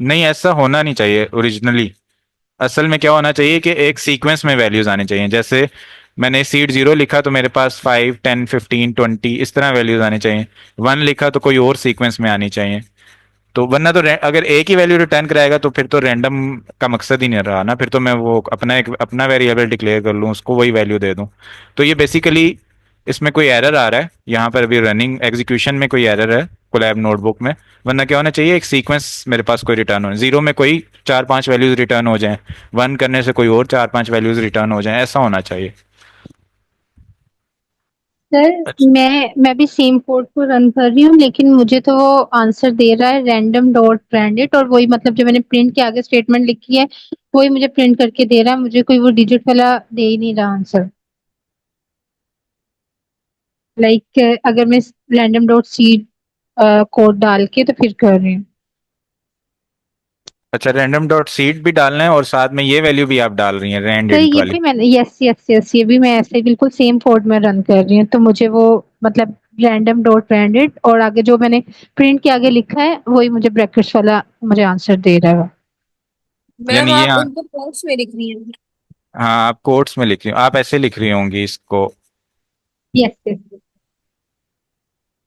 नहीं, ऐसा होना नहीं चाहिए ओरिजिनली। असल में क्या होना चाहिए कि एक सीक्वेंस में वैल्यूज आनी चाहिए। जैसे मैंने सीड 0 लिखा तो मेरे पास 5, 10, 15, 20 इस तरह वैल्यूज आनी चाहिए। 1 लिखा तो कोई और सीक्वेंस में आनी चाहिए। तो वरना तो अगर एक ही वैल्यू रिटर्न कराएगा तो फिर तो रैंडम का मकसद ही नहीं रहा ना, फिर तो मैं वो अपना वेरिएबल डिक्लेयर कर लूँ, उसको वही वैल्यू दे दूँ। तो ये बेसिकली इसमें कोई एरर आ रहा है यहाँ पर, अभी रनिंग एग्जीक्यूशन में कोई एरर है कोलैब नोटबुक में। वरना क्या होना चाहिए, एक सीक्वेंस मेरे पास कोई रिटर्न हो, 0 में कोई 4-5 वैल्यूज रिटर्न हो जाए, 1 करने से कोई और 4-5 वैल्यूज रिटर्न हो जाए, ऐसा होना चाहिए। सर अच्छा मैं भी सेम कोड को रन कर रही हूँ, लेकिन मुझे तो वो आंसर दे रहा है रैंडम डॉट ब्रैंडेड, और वही मतलब जो मैंने प्रिंट के आगे स्टेटमेंट लिखी है वही मुझे प्रिंट करके दे रहा है, मुझे कोई वो डिजिट वाला दे ही नहीं रहा आंसर। लाइक अगर मैं रैंडम डॉट सीड कोड डाल के तो फिर कर रही हूँ। अच्छा, रैंडम डॉट सीड भी डालना है और साथ में ये वैल्यू भी आप डाल रही हैं रैंड तो इंट ये वाली। भी मैंने, यस यस यस, ये भी मैं ऐसे ही बिल्कुल सेम कोड में रन कर रही हूँ, तो मुझे वो मतलब रैंडम डॉट ब्रैंडेड और आगे जो मैंने प्रिंट के आगे लिखा है वही मुझे ब्रैकेट्स वाला मुझे आंसर दे रहा है। मैम यानी ये आप उनको कोट्स में लिख रही हैं। हाँ, आप कोट्स में लिख रही हो, आप ऐसे लिख रही होंगी इसको, यस यस।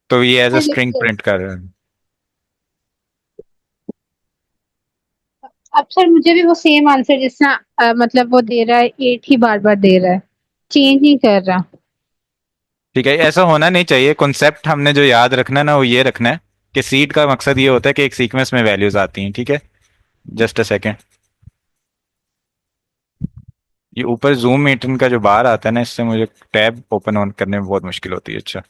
तो ये एज अ मैं लिख स्ट्रिंग रही हूँ। प्रिंट कर रहे हैं। अब सर मुझे भी वो सेम आंसर जिस तरह मतलब वो दे रहा है, एट ही बार बार दे रहा है, चेंज नहीं कर रहा। ठीक है, ऐसा होना नहीं चाहिए। कॉन्सेप्ट हमने जो याद रखना है ना, वो ये रखना है कि सीड का मकसद ये होता है कि एक सीक्वेंस में वैल्यूज आती हैं। ठीक है, जस्ट अ सेकेंड। ये ऊपर जूम मीटिंग का जो बार आता है ना, इससे मुझे टैब ओपन ऑन करने में बहुत मुश्किल होती है। अच्छा,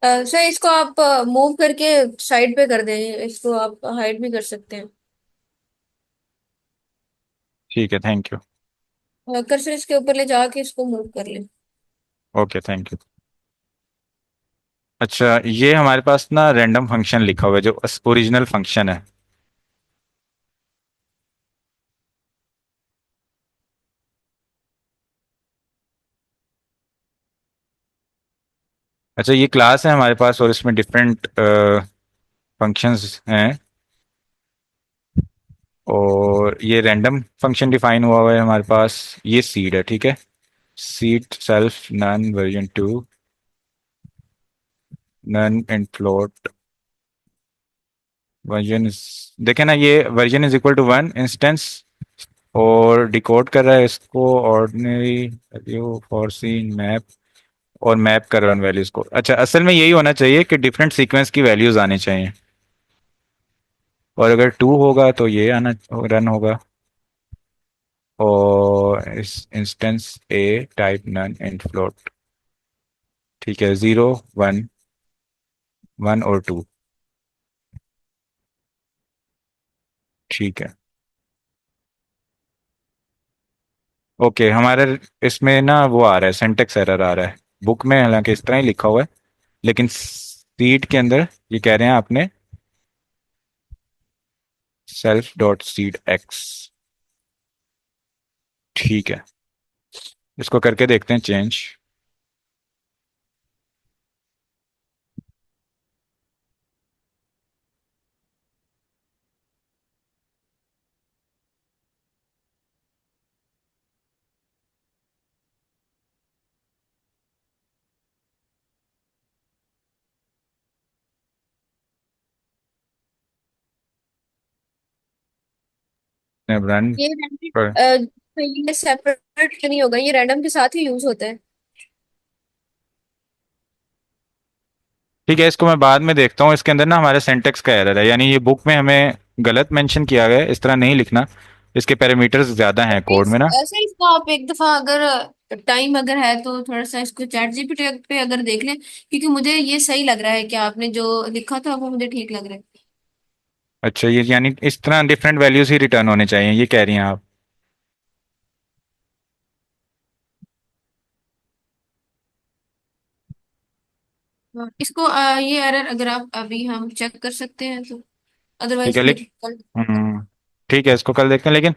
सर इसको आप मूव करके साइड पे कर दें, इसको आप हाइड भी कर सकते हैं। ठीक है, थैंक यू। कर्सर इसके ऊपर ले जाके इसको मूव कर लें। Okay, thank you. अच्छा, ये हमारे पास ना रैंडम फंक्शन लिखा हुआ है जो ओरिजिनल फंक्शन है। अच्छा, ये क्लास है हमारे पास और इसमें डिफरेंट फंक्शंस हैं, और ये रैंडम फंक्शन डिफाइन हुआ हुआ है हमारे पास। ये सीड है, ठीक है। Seed self none version 2 none and float version is, देखे ना, ये version is equal to 1 instance, और डिकोड कर रहा है इसको ordinary value for seen map, और मैप कर रहा है वैल्यूज को। अच्छा, असल में यही होना चाहिए कि डिफरेंट सीक्वेंस की वैल्यूज आनी चाहिए, और अगर 2 होगा तो ये आना रन होगा, और इस instance a type none and float. ठीक है, 0 1 1 और 2। ठीक है, ओके। हमारे इसमें ना वो आ रहा है, सिंटेक्स एरर आ रहा है। बुक में हालांकि इस तरह ही लिखा हुआ है, लेकिन सीड के अंदर ये कह रहे हैं आपने सेल्फ डॉट सीड एक्स। ठीक है, इसको करके देखते हैं चेंज। रन ये पर। ये सेपरेट नहीं होगा, ये रैंडम के साथ ही यूज होता है। ठीक है, इसको मैं बाद में देखता हूँ। इसके अंदर ना हमारे सिंटेक्स का एरर है, यानी ये बुक में हमें गलत मेंशन किया गया है, इस तरह नहीं लिखना। इसके पैरामीटर्स ज्यादा हैं कोड में ना। ऐसे इसको आप एक दफा अगर टाइम अगर है तो थोड़ा सा इसको चैट जीपीटी पे अगर देख लें, क्योंकि मुझे ये सही लग रहा है कि आपने जो लिखा था वो मुझे ठीक लग रहा है। अच्छा, ये यानी इस तरह डिफरेंट वैल्यूज ही रिटर्न होने चाहिए, ये कह रही हैं आप। हाँ, इसको ये एरर अगर आप अभी हम चेक कर सकते हैं तो, ठीक अदरवाइज है, फिर लेकिन कल। ठीक है, इसको कल देखते हैं। लेकिन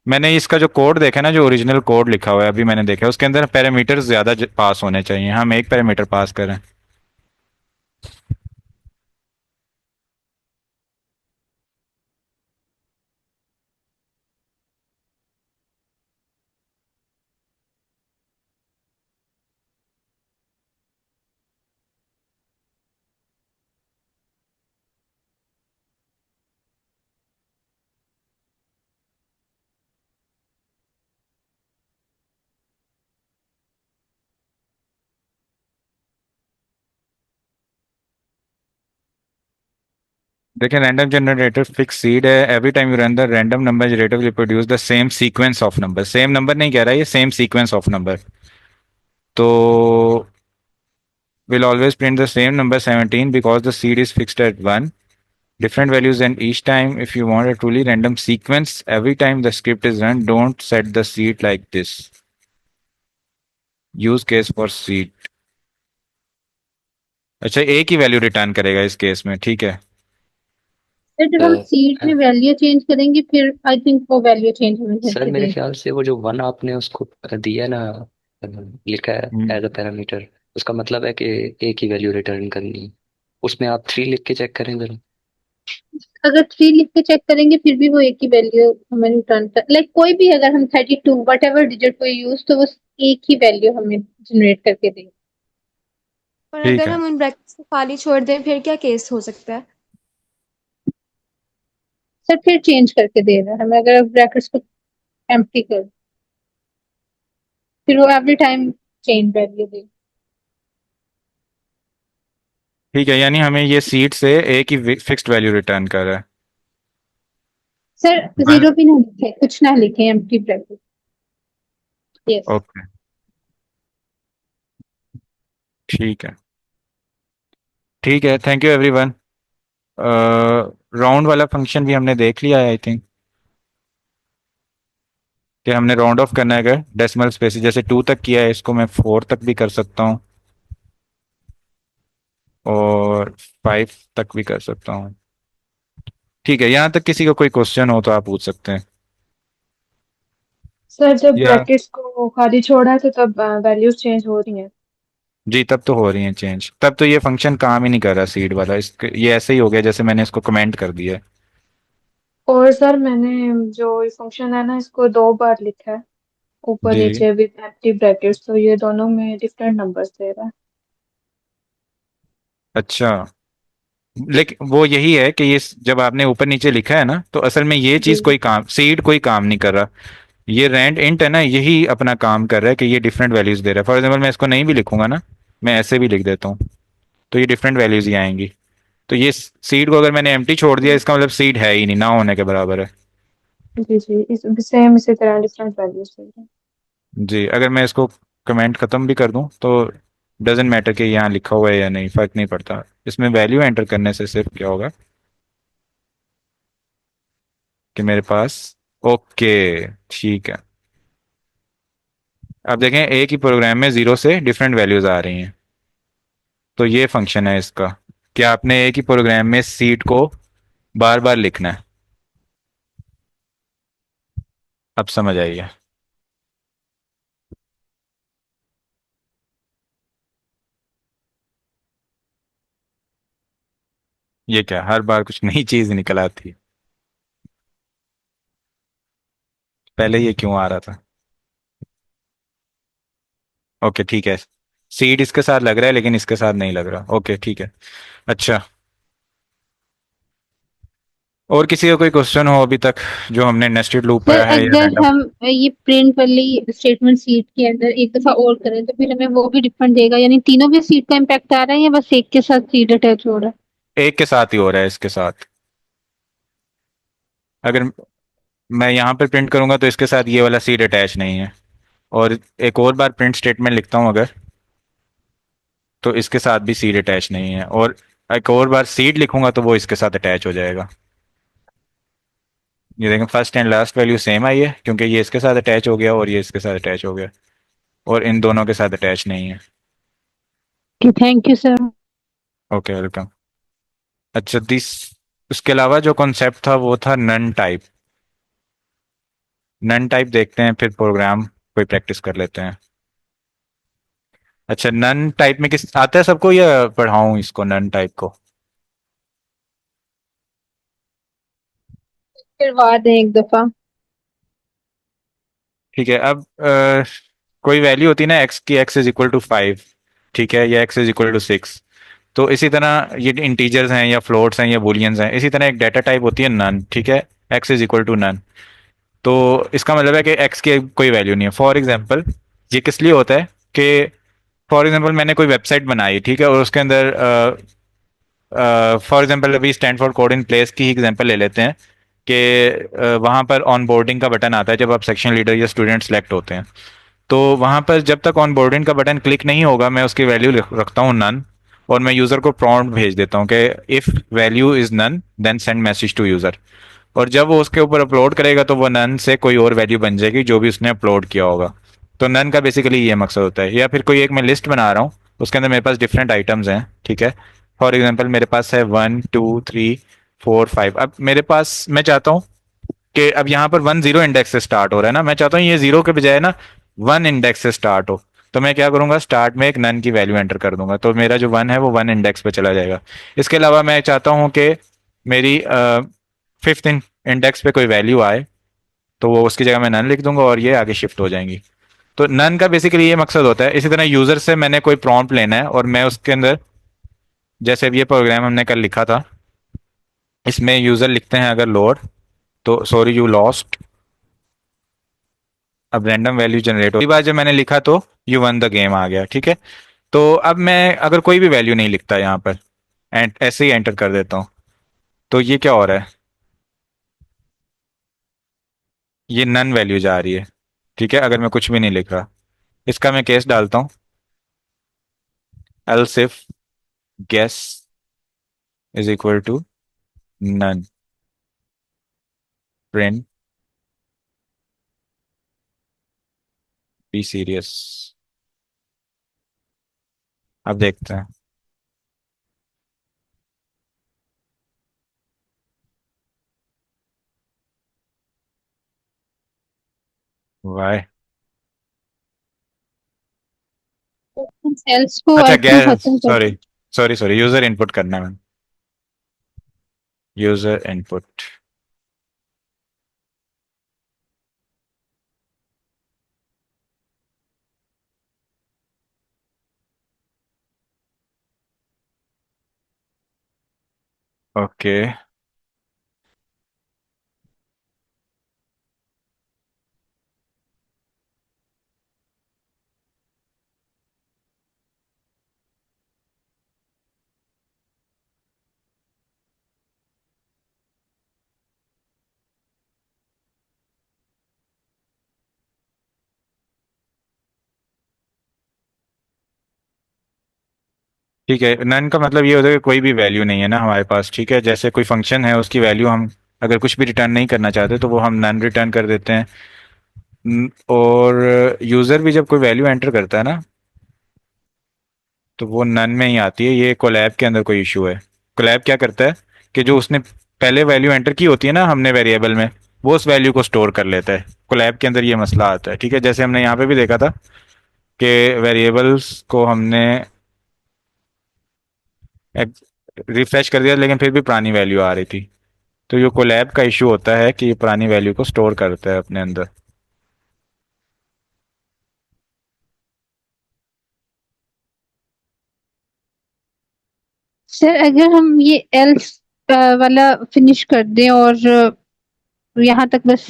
मैंने इसका जो कोड देखा है ना, जो ओरिजिनल कोड लिखा हुआ है अभी मैंने देखा है, उसके अंदर पैरामीटर्स ज्यादा पास होने चाहिए। हम एक पैरामीटर पास करें। देखिए रैंडम जनरेटर फिक्स सीड है, every time you run the random number generator will produce the same sequence of number, same number नहीं कह रहा है ये, सेम सीक्वेंस ऑफ नंबर। तो will always print the same number 17 because the seed is fixed at 1, different values and each time. If you want a truly random sequence every time the script is run, don't set the seed like this. use case for seed। अच्छा एक ही value return करेगा इस case में, ठीक है। Sir जब हम seed में वैल्यू चेंज करेंगे फिर आई थिंक वो वैल्यू चेंज हमें सर करके मेरे देगा। ख्याल से वो जो 1 आपने उसको दिया ना, लिखा है हम्म, एज अ पैरामीटर, उसका मतलब है कि एक ही वैल्यू रिटर्न करनी है। उसमें आप 3 लिख के चेक करें जरा। अगर 3 लिख के चेक करेंगे फिर भी वो एक ही वैल्यू हमें रिटर्न कर, लाइक कोई भी अगर हम 32 वट एवर डिजिट को यूज तो वो एक ही वैल्यू हमें जनरेट करके देगा। और ठीक अगर है। हम उन ब्रैकेट्स को खाली छोड़ दें फिर क्या केस हो सकता है? सर फिर चेंज करके दे रहा है हमें, अगर ब्रैकेट्स को एम्प्टी कर फिर वो एवरी टाइम चेंज वैल्यू देगा। ठीक है, यानी हमें ये सीड से एक ही फिक्स्ड वैल्यू रिटर्न कर रहा है। सर जीरो भी ना लिखे, कुछ ना लिखे, एम्प्टी ब्रैकेट। यस। ओके ठीक है। ठीक है, थैंक यू एवरीवन। राउंड वाला फंक्शन भी हमने देख लिया है आई थिंक, कि हमने राउंड ऑफ करना है। अगर डेसिमल स्पेस जैसे 2 तक किया है, इसको मैं 4 तक भी कर सकता हूँ और 5 तक भी कर सकता हूँ। ठीक है, यहाँ तक किसी का कोई क्वेश्चन हो तो आप पूछ सकते हैं। सर जब या ब्रैकेट्स को खाली छोड़ा है तो तब वैल्यूज चेंज हो रही हैं। जी, तब तो हो रही है चेंज, तब तो ये फंक्शन काम ही नहीं कर रहा सीड वाला, इस ये ऐसे ही हो गया जैसे मैंने इसको कमेंट कर दिया है। और सर मैंने जो ये फंक्शन है ना इसको 2 बार लिखा है, ऊपर जी नीचे विद एम्प्टी ब्रैकेट्स, तो ये दोनों में डिफरेंट नंबर्स दे रहा है। अच्छा, लेकिन वो यही है कि ये जब आपने ऊपर नीचे लिखा है ना, तो असल में ये जी। चीज कोई काम, सीड कोई काम नहीं कर रहा। ये रैंड इंट है ना, यही अपना काम कर रहा है कि ये डिफरेंट वैल्यूज दे रहा है। फॉर एग्जाम्पल मैं इसको नहीं भी लिखूंगा ना, मैं ऐसे भी लिख देता हूँ, तो ये डिफरेंट वैल्यूज ही आएंगी। तो ये सीड को अगर मैंने एम्प्टी छोड़ दिया, इसका मतलब सीड है ही नहीं, ना होने के बराबर है। जी जी, इस सेम इसी तरह डिफरेंट वैल्यूज दे रहा है। जी, अगर मैं इसको कमेंट खत्म भी कर दूं तो डजेंट मैटर कि यहाँ लिखा हुआ है या नहीं, फर्क नहीं पड़ता। इसमें वैल्यू एंटर करने से सिर्फ क्या होगा कि मेरे पास, ओके ठीक है, अब देखें एक ही प्रोग्राम में जीरो से डिफरेंट वैल्यूज आ रही हैं। तो ये फंक्शन है इसका, कि आपने एक ही प्रोग्राम में सीड को बार बार लिखना है। अब समझ आइए। ये क्या हर बार कुछ नई चीज निकल आती है, पहले ये क्यों आ रहा था। ओके ठीक है, सीड इसके साथ लग रहा है लेकिन इसके साथ नहीं लग रहा, ओके ठीक है। अच्छा, और किसी का कोई क्वेश्चन हो अभी तक, जो हमने नेस्टेड लूप सर पढ़ा है या अगर रैंडम। हम ये प्रिंट वाली स्टेटमेंट सीट के अंदर एक दफा और करें तो फिर हमें वो भी डिफरेंट देगा, यानी तीनों में सीट का इम्पैक्ट आ रहा है या बस एक के साथ सीट अटैच हो रहा है? एक के साथ ही हो रहा है, इसके साथ। अगर मैं यहाँ पर प्रिंट करूंगा तो इसके साथ ये वाला सीड अटैच नहीं है, और एक और बार प्रिंट स्टेटमेंट लिखता हूँ अगर, तो इसके साथ भी सीड अटैच नहीं है, और एक और बार सीड लिखूंगा तो वो इसके साथ अटैच हो जाएगा। ये देखें first and last value same आई है, क्योंकि ये इसके साथ अटैच हो गया और ये इसके साथ अटैच हो गया, और इन दोनों के साथ अटैच नहीं है। Thank you sir. Okay welcome. अच्छा दिस, उसके अलावा जो कॉन्सेप्ट था वो था नन टाइप। नन टाइप देखते हैं, फिर प्रोग्राम कोई प्रैक्टिस कर लेते हैं। अच्छा, नन टाइप में किस आता है सबको, या पढ़ाऊं इसको नन टाइप को। करवा दें एक दफा। ठीक है, अब कोई वैल्यू होती है ना एक्स की, एक्स इज इक्वल टू 5, ठीक है, या एक्स इज इक्वल टू 6। तो इसी तरह ये इंटीजर्स हैं या फ्लोट्स हैं या बुलियंस हैं, इसी तरह एक डाटा टाइप होती है नन, ठीक है, x is equal to none. तो इसका मतलब है कि एक्स की कोई वैल्यू नहीं है। फॉर एग्जाम्पल ये किस लिए होता है कि, फॉर एग्जाम्पल मैंने कोई वेबसाइट बनाई, ठीक है, और उसके अंदर फॉर एग्जांपल अभी स्टैनफोर्ड कोड इन प्लेस की एग्जांपल ले लेते हैं कि वहाँ पर ऑन बोर्डिंग का बटन आता है जब आप सेक्शन लीडर या स्टूडेंट सेलेक्ट होते हैं। तो वहाँ पर जब तक ऑन बोर्डिंग का बटन क्लिक नहीं होगा मैं उसकी वैल्यू रखता हूँ नन, और मैं यूज़र को प्रॉम्प्ट भेज देता हूँ कि if value is none then send message to user. और जब वो उसके ऊपर अपलोड करेगा तो वो नन से कोई और वैल्यू बन जाएगी जो भी उसने अपलोड किया होगा। तो नन का बेसिकली ये मकसद होता है। या फिर कोई एक मैं लिस्ट बना रहा हूँ, उसके अंदर मेरे पास डिफरेंट आइटम्स हैं, ठीक है। फॉर एग्जाम्पल मेरे पास है 1 2 3 4 5। अब मेरे पास मैं चाहता हूँ कि अब यहाँ पर 10 इंडेक्स से स्टार्ट हो रहा है ना, मैं चाहता हूँ ये जीरो के बजाय ना 1 इंडेक्स से स्टार्ट हो। तो मैं क्या करूंगा, स्टार्ट में एक नन की वैल्यू एंटर कर दूंगा, तो मेरा जो 1 है वो 1 इंडेक्स पे चला जाएगा। इसके अलावा मैं चाहता हूँ कि मेरी 5th इंडेक्स पे कोई वैल्यू आए, तो वो उसकी जगह मैं नन लिख दूंगा और ये आगे शिफ्ट हो जाएंगी। तो नन का बेसिकली ये मकसद होता है। इसी तरह यूजर से मैंने कोई प्रॉम्प्ट लेना है और मैं उसके अंदर, जैसे अब ये प्रोग्राम हमने कल लिखा था, इसमें यूजर लिखते हैं अगर लोड, तो सॉरी यू लॉस्ट, अब रैंडम वैल्यू जनरेट हो बार जब मैंने लिखा तो यू वन द गेम आ गया, ठीक है। तो अब मैं अगर कोई भी वैल्यू नहीं लिखता यहाँ पर एंड ऐसे ही एंटर कर देता हूँ, तो ये क्या हो रहा है, ये नन वैल्यू जा रही है, ठीक है, अगर मैं कुछ भी नहीं लिख रहा। इसका मैं केस डालता हूँ, else if guess is equal to none, print be serious. अब देखते हैं वाई। एल्स को अच्छा अर्थ में गैस, खत्म कर सॉरी दो। सॉरी सॉरी, यूजर इनपुट करना है मैंने, यूजर इनपुट। ओके, ठीक है। नन का मतलब ये होता है कि कोई भी वैल्यू नहीं है ना हमारे पास, ठीक है। जैसे कोई फंक्शन है उसकी वैल्यू हम अगर कुछ भी रिटर्न नहीं करना चाहते तो वो हम नन रिटर्न कर देते हैं। और यूजर भी जब कोई वैल्यू एंटर करता है ना तो वो नन में ही आती है। ये कोलैब के अंदर कोई इशू है। कोलैब क्या करता है कि जो उसने पहले वैल्यू एंटर की होती है ना हमने वेरिएबल में, वो उस वैल्यू को स्टोर कर लेता है। कोलैब के अंदर ये मसला आता है, ठीक है। जैसे हमने यहाँ पे भी देखा था कि वेरिएबल्स को हमने रिफ्रेश कर दिया लेकिन फिर भी पुरानी वैल्यू आ रही थी। तो ये कोलैब का इशू होता है कि ये पुरानी वैल्यू को स्टोर करता है अपने अंदर। सर अगर हम ये एल्स वाला फिनिश कर दें और यहाँ तक बस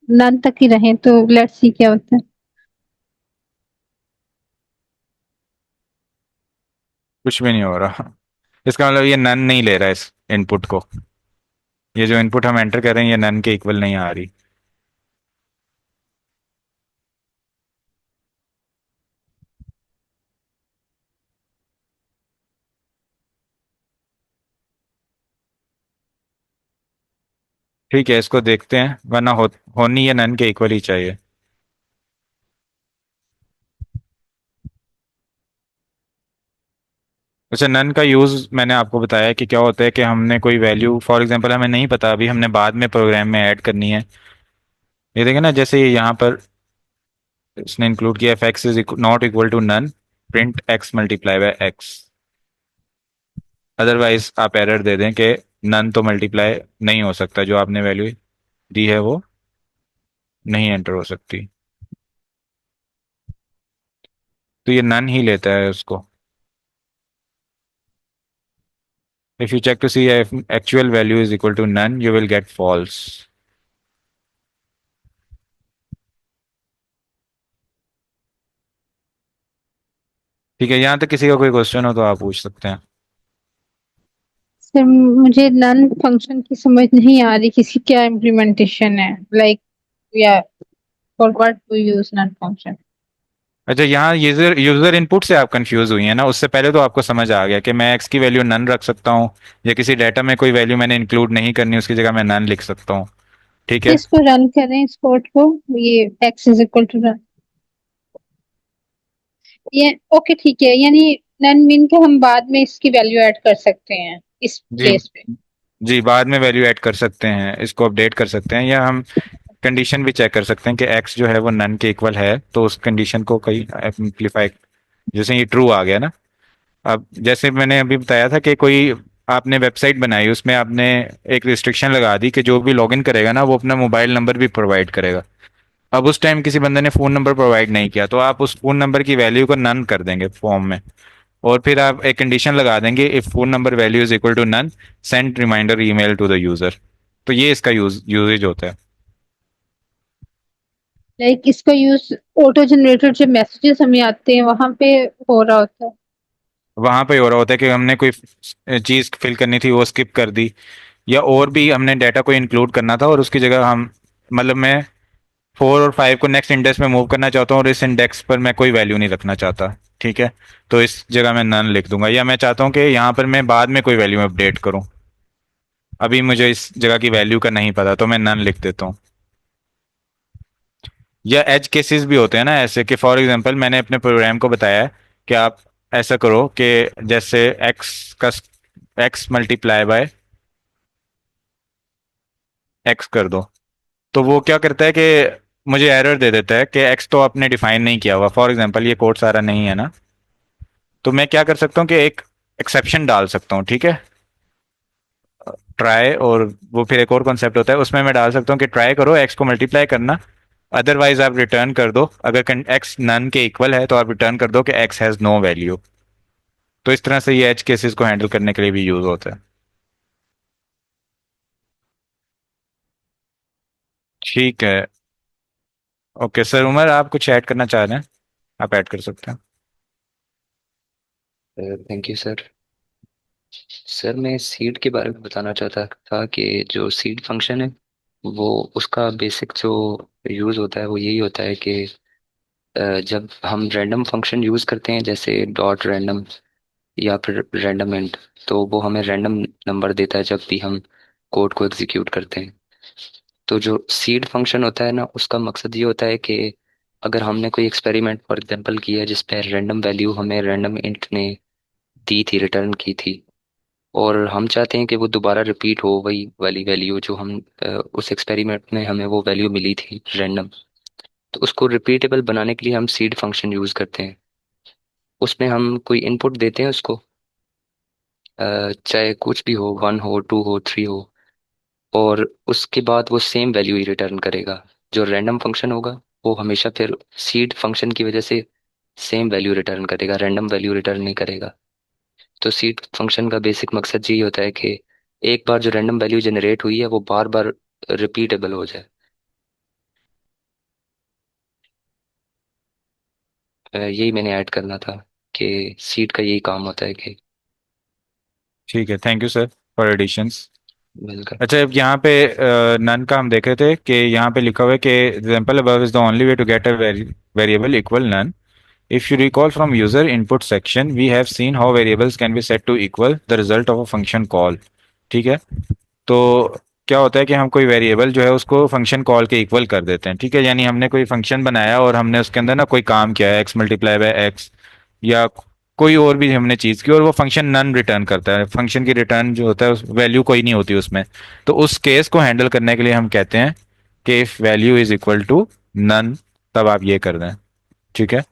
नन तक ही रहें तो लेट्स सी क्या होता है। कुछ भी नहीं हो रहा। इसका मतलब ये नन नहीं ले रहा है इस इनपुट को। ये जो इनपुट हम एंटर कर रहे हैं ये नन के इक्वल नहीं आ रही। ठीक है, इसको देखते हैं, वरना होनी ये नन के इक्वल ही चाहिए। अच्छा, नन का यूज मैंने आपको बताया कि क्या होता है कि हमने कोई वैल्यू फॉर एग्जांपल हमें नहीं पता, अभी हमने बाद में प्रोग्राम में ऐड करनी है। ये देखें ना, जैसे ये यहाँ पर इसने इंक्लूड किया if x is not equal to none, print x multiply by x. Otherwise आप एरर दे दें कि नन तो मल्टीप्लाई नहीं हो सकता, जो आपने वैल्यू दी है वो नहीं एंटर हो सकती। तो ये नन ही लेता है उसको। If you check to see if actual value is equal to none you will get false. ठीक है, यहाँ तक किसी का कोई क्वेश्चन हो तो आप पूछ सकते हैं। सर मुझे नन फंक्शन की समझ नहीं आ रही किसी क्या इम्प्लीमेंटेशन है, लाइक या for what to use none function. अच्छा, यहाँ यूजर यूजर इनपुट से आप कंफ्यूज हुई है ना, उससे पहले तो आपको समझ आ गया कि मैं एक्स की वैल्यू नन रख सकता हूँ, या किसी डाटा में कोई वैल्यू मैंने इंक्लूड नहीं करनी उसकी जगह मैं नन लिख सकता हूँ। ठीक है। इसको रन करें इस कोड को, ये x is equal to run, ये ओके ठीक है, यानी नन मीन के हम बाद में इसकी वैल्यू ऐड कर सकते हैं इस जी। प्लेस पे। जी, बाद में वैल्यू ऐड कर सकते हैं, इसको अपडेट कर सकते हैं, या हम कंडीशन भी चेक कर सकते हैं कि एक्स जो है वो नन के इक्वल है, तो उस कंडीशन को कहीं एम्पलीफाई, जैसे ये ट्रू आ गया ना। अब जैसे मैंने अभी बताया था कि कोई आपने वेबसाइट बनाई, उसमें आपने एक रिस्ट्रिक्शन लगा दी कि जो भी लॉगिन करेगा ना वो अपना मोबाइल नंबर भी प्रोवाइड करेगा। अब उस टाइम किसी बंदे ने फोन नंबर प्रोवाइड नहीं किया, तो आप उस फोन नंबर की वैल्यू को नन कर देंगे फॉर्म में, और फिर आप एक कंडीशन लगा देंगे, if phone number value is equal to none, send reminder email to the user. तो ये इसका यूजेज होता है। लाइक इसका यूज ऑटो जनरेटेड जो मैसेजेस हमें आते हैं वहां पे हो रहा होता है। वहां पे हो रहा होता है कि हमने कोई चीज फिल करनी थी वो स्किप कर दी, या और भी हमने डाटा को इंक्लूड करना था और उसकी जगह हम, मतलब मैं 4 और 5 को नेक्स्ट इंडेक्स में मूव करना चाहता हूँ और इस इंडेक्स पर मैं कोई वैल्यू नहीं रखना चाहता। ठीक है। तो इस जगह मैं नन लिख दूंगा, या मैं चाहता हूँ कि यहाँ पर मैं बाद में कोई वैल्यू अपडेट करूँ, अभी मुझे इस जगह की वैल्यू का नहीं पता, तो मैं नन लिख देता हूँ। या एज केसेस भी होते हैं ना ऐसे, कि फॉर एग्जांपल मैंने अपने प्रोग्राम को बताया है कि आप ऐसा करो कि जैसे एक्स मल्टीप्लाई बाय एक्स कर दो, तो वो क्या करता है कि मुझे एरर दे देता है कि एक्स तो आपने डिफाइन नहीं किया हुआ। फॉर एग्जांपल ये कोड सारा नहीं है ना, तो मैं क्या कर सकता हूँ कि एक एक्सेप्शन डाल सकता हूँ। ठीक है। ट्राई, और वो फिर एक और कॉन्सेप्ट होता है उसमें मैं डाल सकता हूँ कि ट्राई करो एक्स को मल्टीप्लाई करना, अदरवाइज आप रिटर्न कर दो, अगर एक्स नन के इक्वल है तो आप रिटर्न कर दो कि एक्स हैज नो वैल्यू। तो इस तरह से ये एज केसेस को हैंडल करने के लिए भी यूज होता है। ठीक है। ओके सर, उमर आप कुछ ऐड करना चाह रहे हैं, आप ऐड कर सकते हैं। Thank you sir. सर मैं सीड के बारे में बताना चाहता था कि जो सीड फंक्शन है वो उसका बेसिक जो यूज़ होता है वो यही होता है कि जब हम रैंडम फंक्शन यूज़ करते हैं जैसे डॉट रैंडम या फिर रैंडम इंट, तो वो हमें रैंडम नंबर देता है जब भी हम कोड को एग्जीक्यूट करते हैं। तो जो सीड फंक्शन होता है ना उसका मकसद ये होता है कि अगर हमने कोई एक्सपेरिमेंट फॉर एग्जांपल किया जिस पे रैंडम वैल्यू हमें रैंडम इंट ने दी थी, रिटर्न की थी, और हम चाहते हैं कि वो दोबारा रिपीट हो वही वाली वैल्यू जो हम उस एक्सपेरिमेंट में हमें वो वैल्यू मिली थी रैंडम, तो उसको रिपीटेबल बनाने के लिए हम सीड फंक्शन यूज़ करते हैं। उसमें हम कोई इनपुट देते हैं उसको, चाहे कुछ भी हो, 1 हो, 2 हो, 3 हो, और उसके बाद वो सेम वैल्यू ही रिटर्न करेगा। जो रैंडम फंक्शन होगा वो हमेशा फिर सीड फंक्शन की वजह से सेम वैल्यू रिटर्न करेगा, रैंडम वैल्यू रिटर्न नहीं करेगा। तो सीड फंक्शन का बेसिक मकसद यही होता है कि एक बार जो रैंडम वैल्यू जनरेट हुई है वो बार बार रिपीटेबल हो जाए। यही मैंने ऐड करना था कि सीड का यही काम होता है कि ठीक है, thank you sir for additions. मिलकर। अच्छा, अब यहाँ पे नन का हम देख रहे थे कि यहाँ पे लिखा हुआ है कि example above is the only way to get a variable equal none. If you recall from user input section, we have seen how variables can be set to equal the result of a function call। ठीक है। तो क्या होता है कि हम कोई variable जो है उसको फंक्शन कॉल के इक्वल कर देते हैं। ठीक है, यानी हमने कोई फंक्शन बनाया और हमने उसके अंदर ना कोई काम किया है, एक्स मल्टीप्लाई बाय एक्स, या कोई और भी हमने चीज़ की, और वो फंक्शन नन रिटर्न करता है, फंक्शन की रिटर्न जो होता है उस वैल्यू कोई नहीं होती उसमें। तो उस केस को हैंडल करने के लिए हम कहते हैं कि if value is equal to none, तब आप ये कर दें। ठीक है।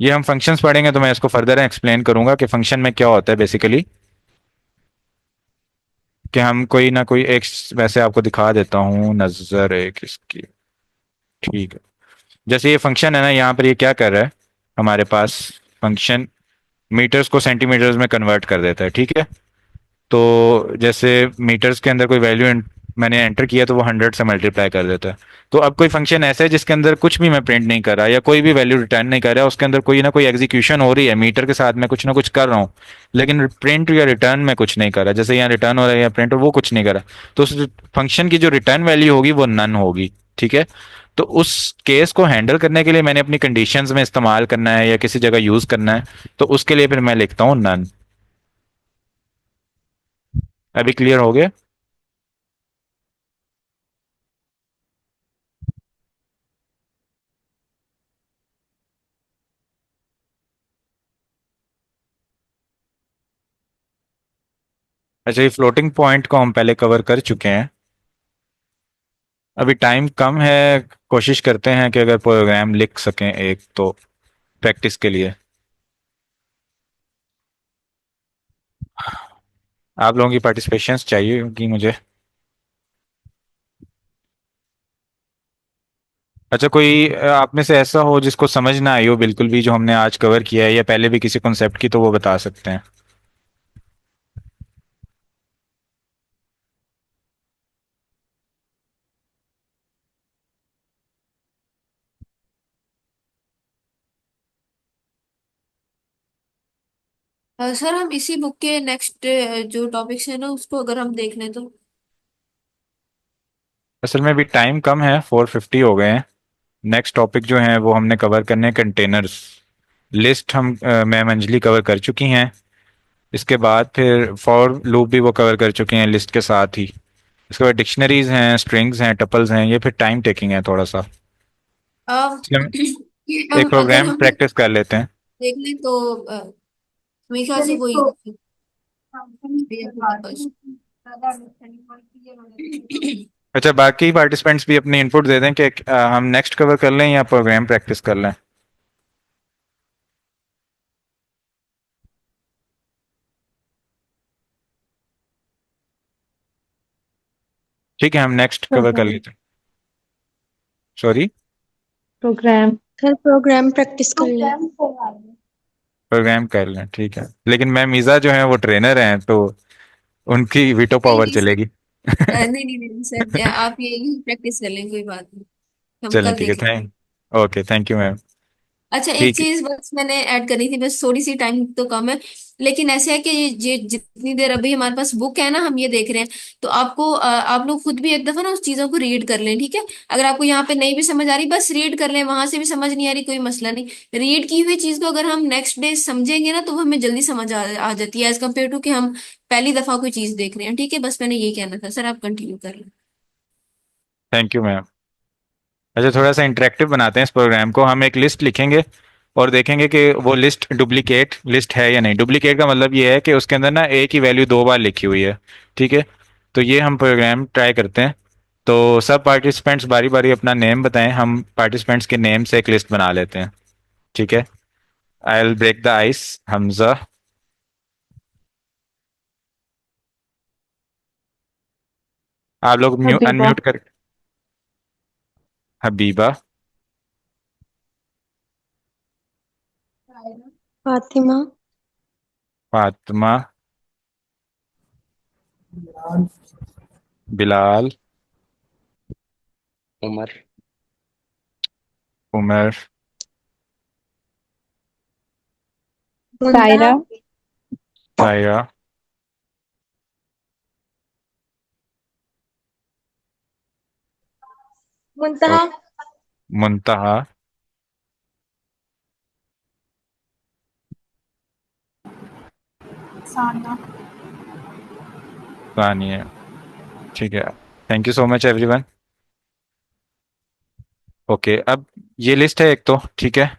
ये हम फंक्शंस पढ़ेंगे तो मैं इसको फर्दर एक्सप्लेन करूंगा कि फंक्शन में क्या होता है बेसिकली, कि हम कोई ना कोई एक, वैसे आपको दिखा देता हूँ नजर एक इसकी। ठीक है। जैसे ये फंक्शन है ना, यहाँ पर ये क्या कर रहा है, हमारे पास फंक्शन मीटर्स को सेंटीमीटर्स में कन्वर्ट कर देता है। ठीक है। तो जैसे मीटर्स के अंदर कोई वैल्यू मैंने एंटर किया तो वो 100 से मल्टीप्लाई कर देता है। तो अब कोई फंक्शन ऐसा है जिसके अंदर कुछ भी मैं प्रिंट नहीं कर रहा या कोई भी वैल्यू रिटर्न नहीं कर रहा, उसके अंदर कोई ना कोई एग्जीक्यूशन हो रही है, मीटर के साथ मैं कुछ ना कुछ कर रहा हूँ, लेकिन प्रिंट या रिटर्न में कुछ नहीं कर रहा। जैसे यहाँ रिटर्न हो रहा है या प्रिंट, वो कुछ नहीं कर रहा, तो उस फंक्शन की जो रिटर्न वैल्यू होगी वो नन होगी। ठीक है। तो उस केस को हैंडल करने के लिए मैंने अपनी कंडीशंस में इस्तेमाल करना है या किसी जगह यूज करना है, तो उसके लिए फिर मैं लिखता हूँ नन। अभी क्लियर हो गया? अच्छा, ये फ्लोटिंग पॉइंट को हम पहले कवर कर चुके हैं। अभी टाइम कम है, कोशिश करते हैं कि अगर प्रोग्राम लिख सकें एक तो प्रैक्टिस के लिए। आप लोगों की पार्टिसिपेशन चाहिए होगी मुझे। अच्छा, कोई आप में से ऐसा हो जिसको समझ ना आई हो बिल्कुल भी जो हमने आज कवर किया है, या पहले भी किसी कॉन्सेप्ट की, तो वो बता सकते हैं। सर हम इसी बुक के नेक्स्ट जो टॉपिक्स है ना उसको अगर हम देख लें तो। असल में अभी टाइम कम है, 4:50 हो गए हैं। नेक्स्ट टॉपिक जो है वो हमने कवर करने हैं कंटेनर्स। लिस्ट हम मैम अंजलि कवर कर चुकी हैं। इसके बाद फिर फॉर लूप भी वो कवर कर चुके हैं लिस्ट के साथ ही। इसके बाद डिक्शनरीज हैं, स्ट्रिंग्स हैं, टपल्स हैं, ये फिर टाइम टेकिंग है थोड़ा सा। अब इसलिए हम एक अगर प्रोग्राम हम प्रैक्टिस कर लेते हैं। देख लें तो मेरे ख्याल से कोई अच्छा, बाकी पार्टिसिपेंट्स भी अपनी इनपुट दे दें कि हम नेक्स्ट कवर कर लें या प्रोग्राम प्रैक्टिस कर लें। ठीक है, हम नेक्स्ट कवर कर प्रोग्राम लेते हैं। Sorry, program sir program practice कर लें। प्रोग्राम कर लें, ठीक है। लेकिन मैम मीज़ा जो है वो ट्रेनर हैं, तो उनकी वीटो नहीं पावर नहीं सर, चलेगी। नहीं नहीं नहीं सर, आप यही प्रैक्टिस कर लें, कोई बात नहीं, हम चलें, कल ठीक है, देख लेंगे। Thank okay, thank you ma'am. अच्छा, एक ठीक है। चीज बस मैंने ऐड करनी थी, बस थोड़ी सी, टाइम तो कम है, लेकिन ऐसे है कि ये जितनी देर अभी हमारे पास बुक है ना, हम ये देख रहे हैं, तो आपको आप लोग खुद भी एक दफा ना उस चीजों को रीड कर लें, ठीक है। अगर आपको यहाँ पे नहीं भी समझ आ रही, बस रीड कर लें, वहां से भी समझ नहीं आ रही कोई मसला नहीं। रीड की हुई चीज को अगर हम नेक्स्ट डे समझेंगे ना, तो वो हमें जल्दी समझ आ जाती है, एज कम्पेयर टू कि हम पहली दफा कोई चीज देख रहे हैं, ठीक है। बस मैंने ये कहना था सर, आप कंटिन्यू कर लें। Thank you ma'am. अच्छा, थोड़ा सा इंटरेक्टिव बनाते हैं इस प्रोग्राम को। हम एक लिस्ट लिखेंगे और देखेंगे कि वो लिस्ट डुप्लीकेट लिस्ट है या नहीं। डुप्लीकेट का मतलब ये है कि उसके अंदर ना एक ही वैल्यू दो बार लिखी हुई है। ठीक है। तो ये हम प्रोग्राम ट्राई करते हैं। तो सब पार्टिसिपेंट्स बारी बारी अपना नेम बताएं, हम पार्टिसिपेंट्स के नेम से एक लिस्ट बना लेते हैं। ठीक है। I will break the ice. Hamza. आप लोग हबीबा अनम्यूट कर। हबीबा। फातिमा। फातिमा। बिलाल। उमर। उमर। मुंतहा। सायरा। सायरा। मुंतहा। मुंतहा। सानिया। ठीक है। Thank you so much everyone. Okay, अब ये लिस्ट है एक तो, ठीक है।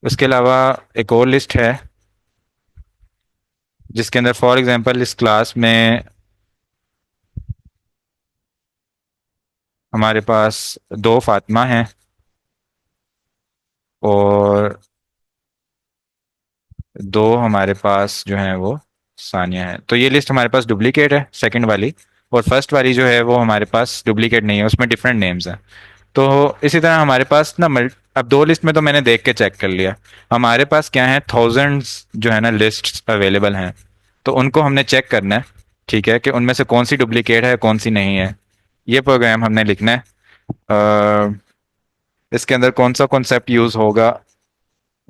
उसके अलावा एक और लिस्ट है जिसके अंदर फॉर एग्जांपल इस क्लास में हमारे पास दो फातिमा हैं और दो हमारे पास जो है वो सानिया है। तो ये लिस्ट हमारे पास डुप्लीकेट है, सेकंड वाली। और फर्स्ट वाली जो है वो हमारे पास डुप्लीकेट नहीं है, उसमें डिफरेंट नेम्स हैं। तो इसी तरह हमारे पास ना अब दो लिस्ट में तो मैंने देख के चेक कर लिया। हमारे पास क्या है, थाउजेंड्स जो है ना लिस्ट अवेलेबल हैं। तो उनको हमने चेक करना है, ठीक है, कि उनमें से कौन सी डुप्लीकेट है कौन सी नहीं है। ये प्रोग्राम हमने लिखना है। इसके अंदर कौन सा कॉन्सेप्ट यूज होगा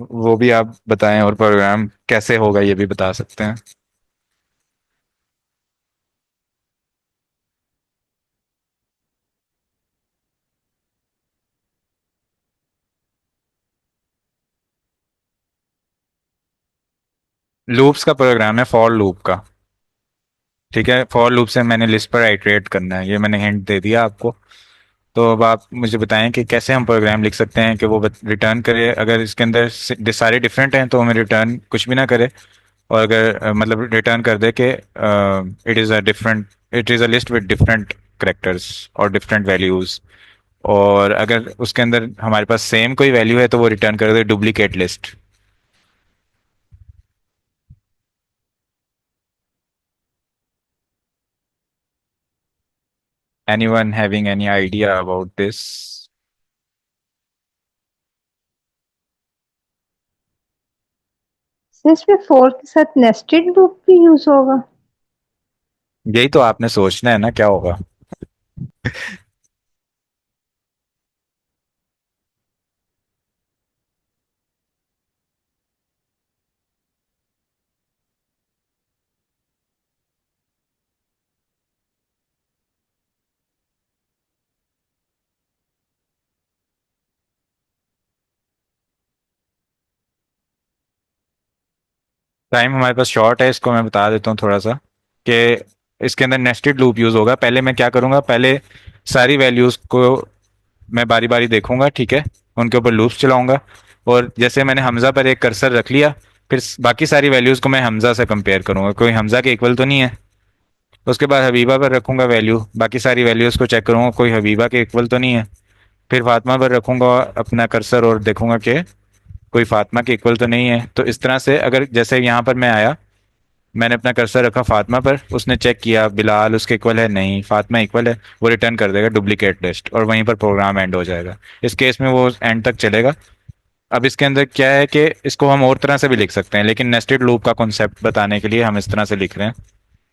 वो भी आप बताएं, और प्रोग्राम कैसे होगा ये भी बता सकते हैं। लूप्स का प्रोग्राम है, फॉर लूप का। ठीक है, फॉर लूप से मैंने लिस्ट पर आइटरेट करना है, ये मैंने हिंट दे दिया आपको। तो अब आप मुझे बताएं कि कैसे हम प्रोग्राम लिख सकते हैं कि वो रिटर्न करे। अगर इसके अंदर सारे डिफरेंट हैं तो हमें रिटर्न कुछ भी ना करे, और अगर मतलब रिटर्न कर दे कि it is a list with different characters और डिफरेंट वैल्यूज। और अगर उसके अंदर हमारे पास सेम कोई वैल्यू है तो वो रिटर्न कर दे duplicate list. Anyone having any idea about this? Sir इसमें फोर के साथ नेस्टेड लूप भी यूज होगा? यही तो आपने सोचना है ना क्या होगा। टाइम हमारे पास शॉर्ट है, इसको मैं बता देता हूँ थोड़ा सा कि इसके अंदर नेस्टेड लूप यूज होगा। पहले मैं क्या करूंगा, पहले सारी वैल्यूज को मैं बारी बारी देखूंगा, ठीक है, उनके ऊपर लूप्स चलाऊंगा। और जैसे मैंने हमजा पर एक कर्सर रख लिया, फिर बाकी सारी वैल्यूज को मैं हमजा से कंपेयर करूंगा, कोई हमजा के इक्वल तो नहीं है। उसके बाद हबीबा पर रखूंगा वैल्यू, बाकी सारी वैल्यूज को चेक करूंगा, कोई हबीबा के इक्वल तो नहीं है। फिर फातिमा पर रखूंगा अपना कर्सर और देखूंगा कि कोई फातिमा के इक्वल तो नहीं है। तो इस तरह से अगर जैसे यहाँ पर मैं आया, मैंने अपना कर्सर रखा फातिमा पर, उसने चेक किया बिलाल उसके इक्वल है, नहीं फातिमा इक्वल है, वो रिटर्न कर देगा डुप्लीकेट लिस्ट, और वहीं पर प्रोग्राम एंड हो जाएगा। इस केस में वो एंड तक चलेगा। अब इसके अंदर क्या है कि इसको हम और तरह से भी लिख सकते हैं, लेकिन नेस्टेड लूप का कॉन्सेप्ट बताने के लिए हम इस तरह से लिख रहे हैं।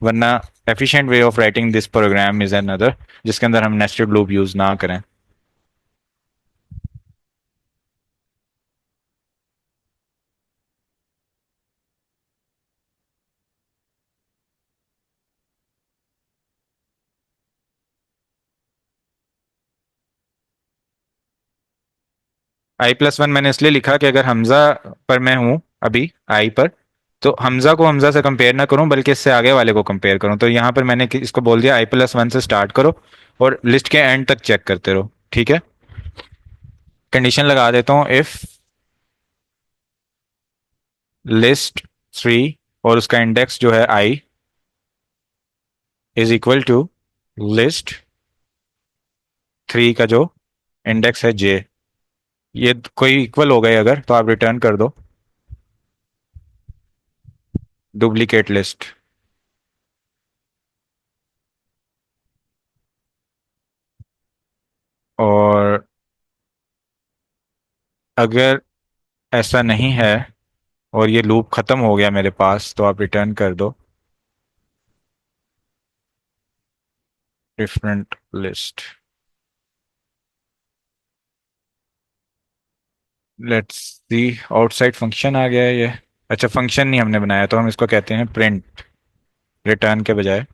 वरना efficient way of writing this program is another, जिसके अंदर हम नेस्टेड लूप यूज ना करें। i+1 मैंने इसलिए लिखा कि अगर हमजा पर मैं हूं अभी आई पर, तो हमजा को हमजा से कंपेयर ना करूं बल्कि इससे आगे वाले को कंपेयर करूं। तो यहाँ पर मैंने इसको बोल दिया i+1 से स्टार्ट करो और लिस्ट के एंड तक चेक करते रहो, ठीक है। कंडीशन लगा देता हूं, इफ लिस्ट 3 और उसका इंडेक्स जो है I is equal to list 3 का जो इंडेक्स है जे, ये कोई इक्वल हो गए अगर, तो आप रिटर्न कर दो डुप्लीकेट लिस्ट। और अगर ऐसा नहीं है और ये लूप खत्म हो गया मेरे पास, तो आप रिटर्न कर दो different list. Let's see, outside function आ गया है ये। अच्छा, फंक्शन नहीं हमने बनाया, तो हम इसको कहते हैं प्रिंट, रिटर्न के बजाय।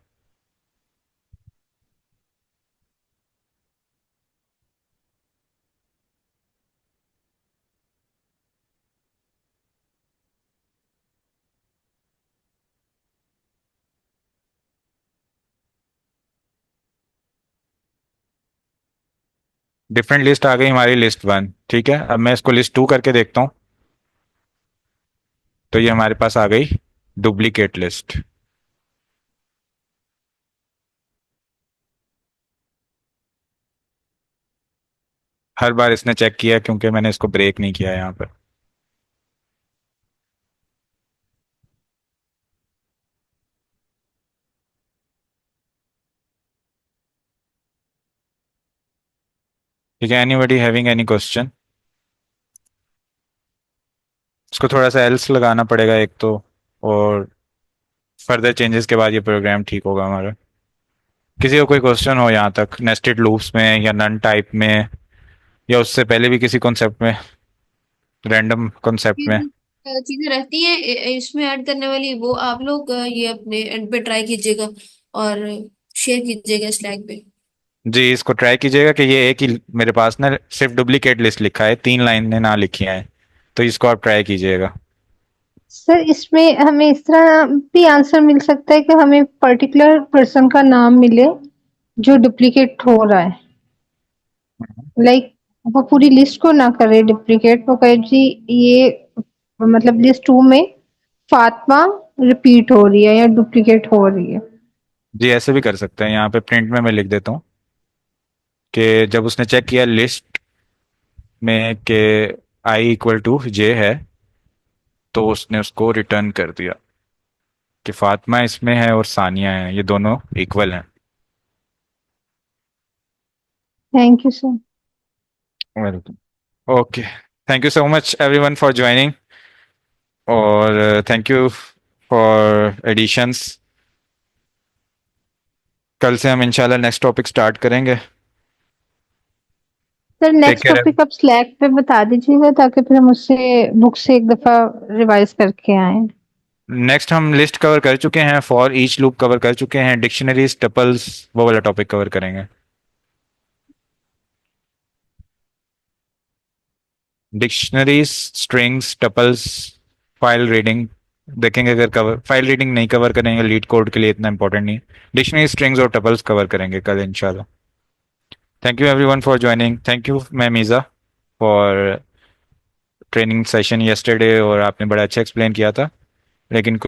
डिफरेंट लिस्ट आ गई हमारी, लिस्ट 1, ठीक है। अब मैं इसको लिस्ट 2 करके देखता हूँ, तो ये हमारे पास आ गई डुप्लीकेट लिस्ट। हर बार इसने चेक किया क्योंकि मैंने इसको ब्रेक नहीं किया यहाँ पर। ठीक है, एनीबॉडी हैविंग एनी क्वेश्चन? इसको थोड़ा सा एल्स लगाना पड़ेगा एक तो, और फर्दर चेंजेस के बाद ये प्रोग्राम ठीक होगा हमारा। किसी को कोई क्वेश्चन हो यहाँ तक नेस्टेड लूप्स में या नन टाइप में, या उससे पहले भी किसी कॉन्सेप्ट में, रैंडम कॉन्सेप्ट में? चीजें रहती हैं इसमें ऐड करने वाली, वो आप लोग ये अपने एंड पे ट्राई कीजिएगा और शेयर कीजिएगा स्लैक पे। जी, इसको ट्राई कीजिएगा कि ये एक ही मेरे पास ना सिर्फ डुप्लीकेट लिस्ट लिखा है, 3 लाइनें ना लिखी हैं, तो इसको आप ट्राई कीजिएगा। सर इसमें हमें इस तरह भी आंसर मिल सकता है कि हमें पर्टिकुलर पर्सन का नाम मिले जो डुप्लीकेट हो रहा है, लाइक वो पूरी लिस्ट को ना करे डुप्लीकेट, वो कहे जी ये मतलब लिस्ट 2 में फातिमा रिपीट हो रही है या डुप्लीकेट हो रही है। जी, ऐसे भी कर सकते हैं। यहाँ पे प्रिंट में मैं लिख देता हूँ कि जब उसने चेक किया लिस्ट में कि आई इक्वल टू जे है, तो उसने उसको रिटर्न कर दिया कि फातिमा इसमें है और सानिया है, ये दोनों इक्वल हैं। Thank you sir. Welcome. Okay, thank you so much everyone for joining, और थैंक यू फॉर एडिशंस। कल से हम इंशाल्लाह नेक्स्ट टॉपिक स्टार्ट करेंगे। Sir take next care. Topic आप स्लैक पे बता दीजिएगा ताकि फिर हम उससे बुक से एक दफा रिवाइज करके आए। नेक्स्ट हम लिस्ट कवर कर चुके हैं, फॉर ईच लूप कवर कर चुके हैं, डिक्शनरीज टपल्स वो वाला टॉपिक कवर करेंगे। Dictionaries, strings, tuples, file reading देखेंगे। अगर कवर फाइल रीडिंग नहीं कवर करेंगे, लीड कोड के लिए इतना इंपॉर्टेंट नहीं। डिक्शनरी, स्ट्रिंग्स और टपल्स कवर करेंगे कल इंशाल्लाह। Thank you everyone for joining. Thank you ma'am मीज़ा for training session yesterday, और आपने बड़ा अच्छा एक्सप्लेन किया था। लेकिन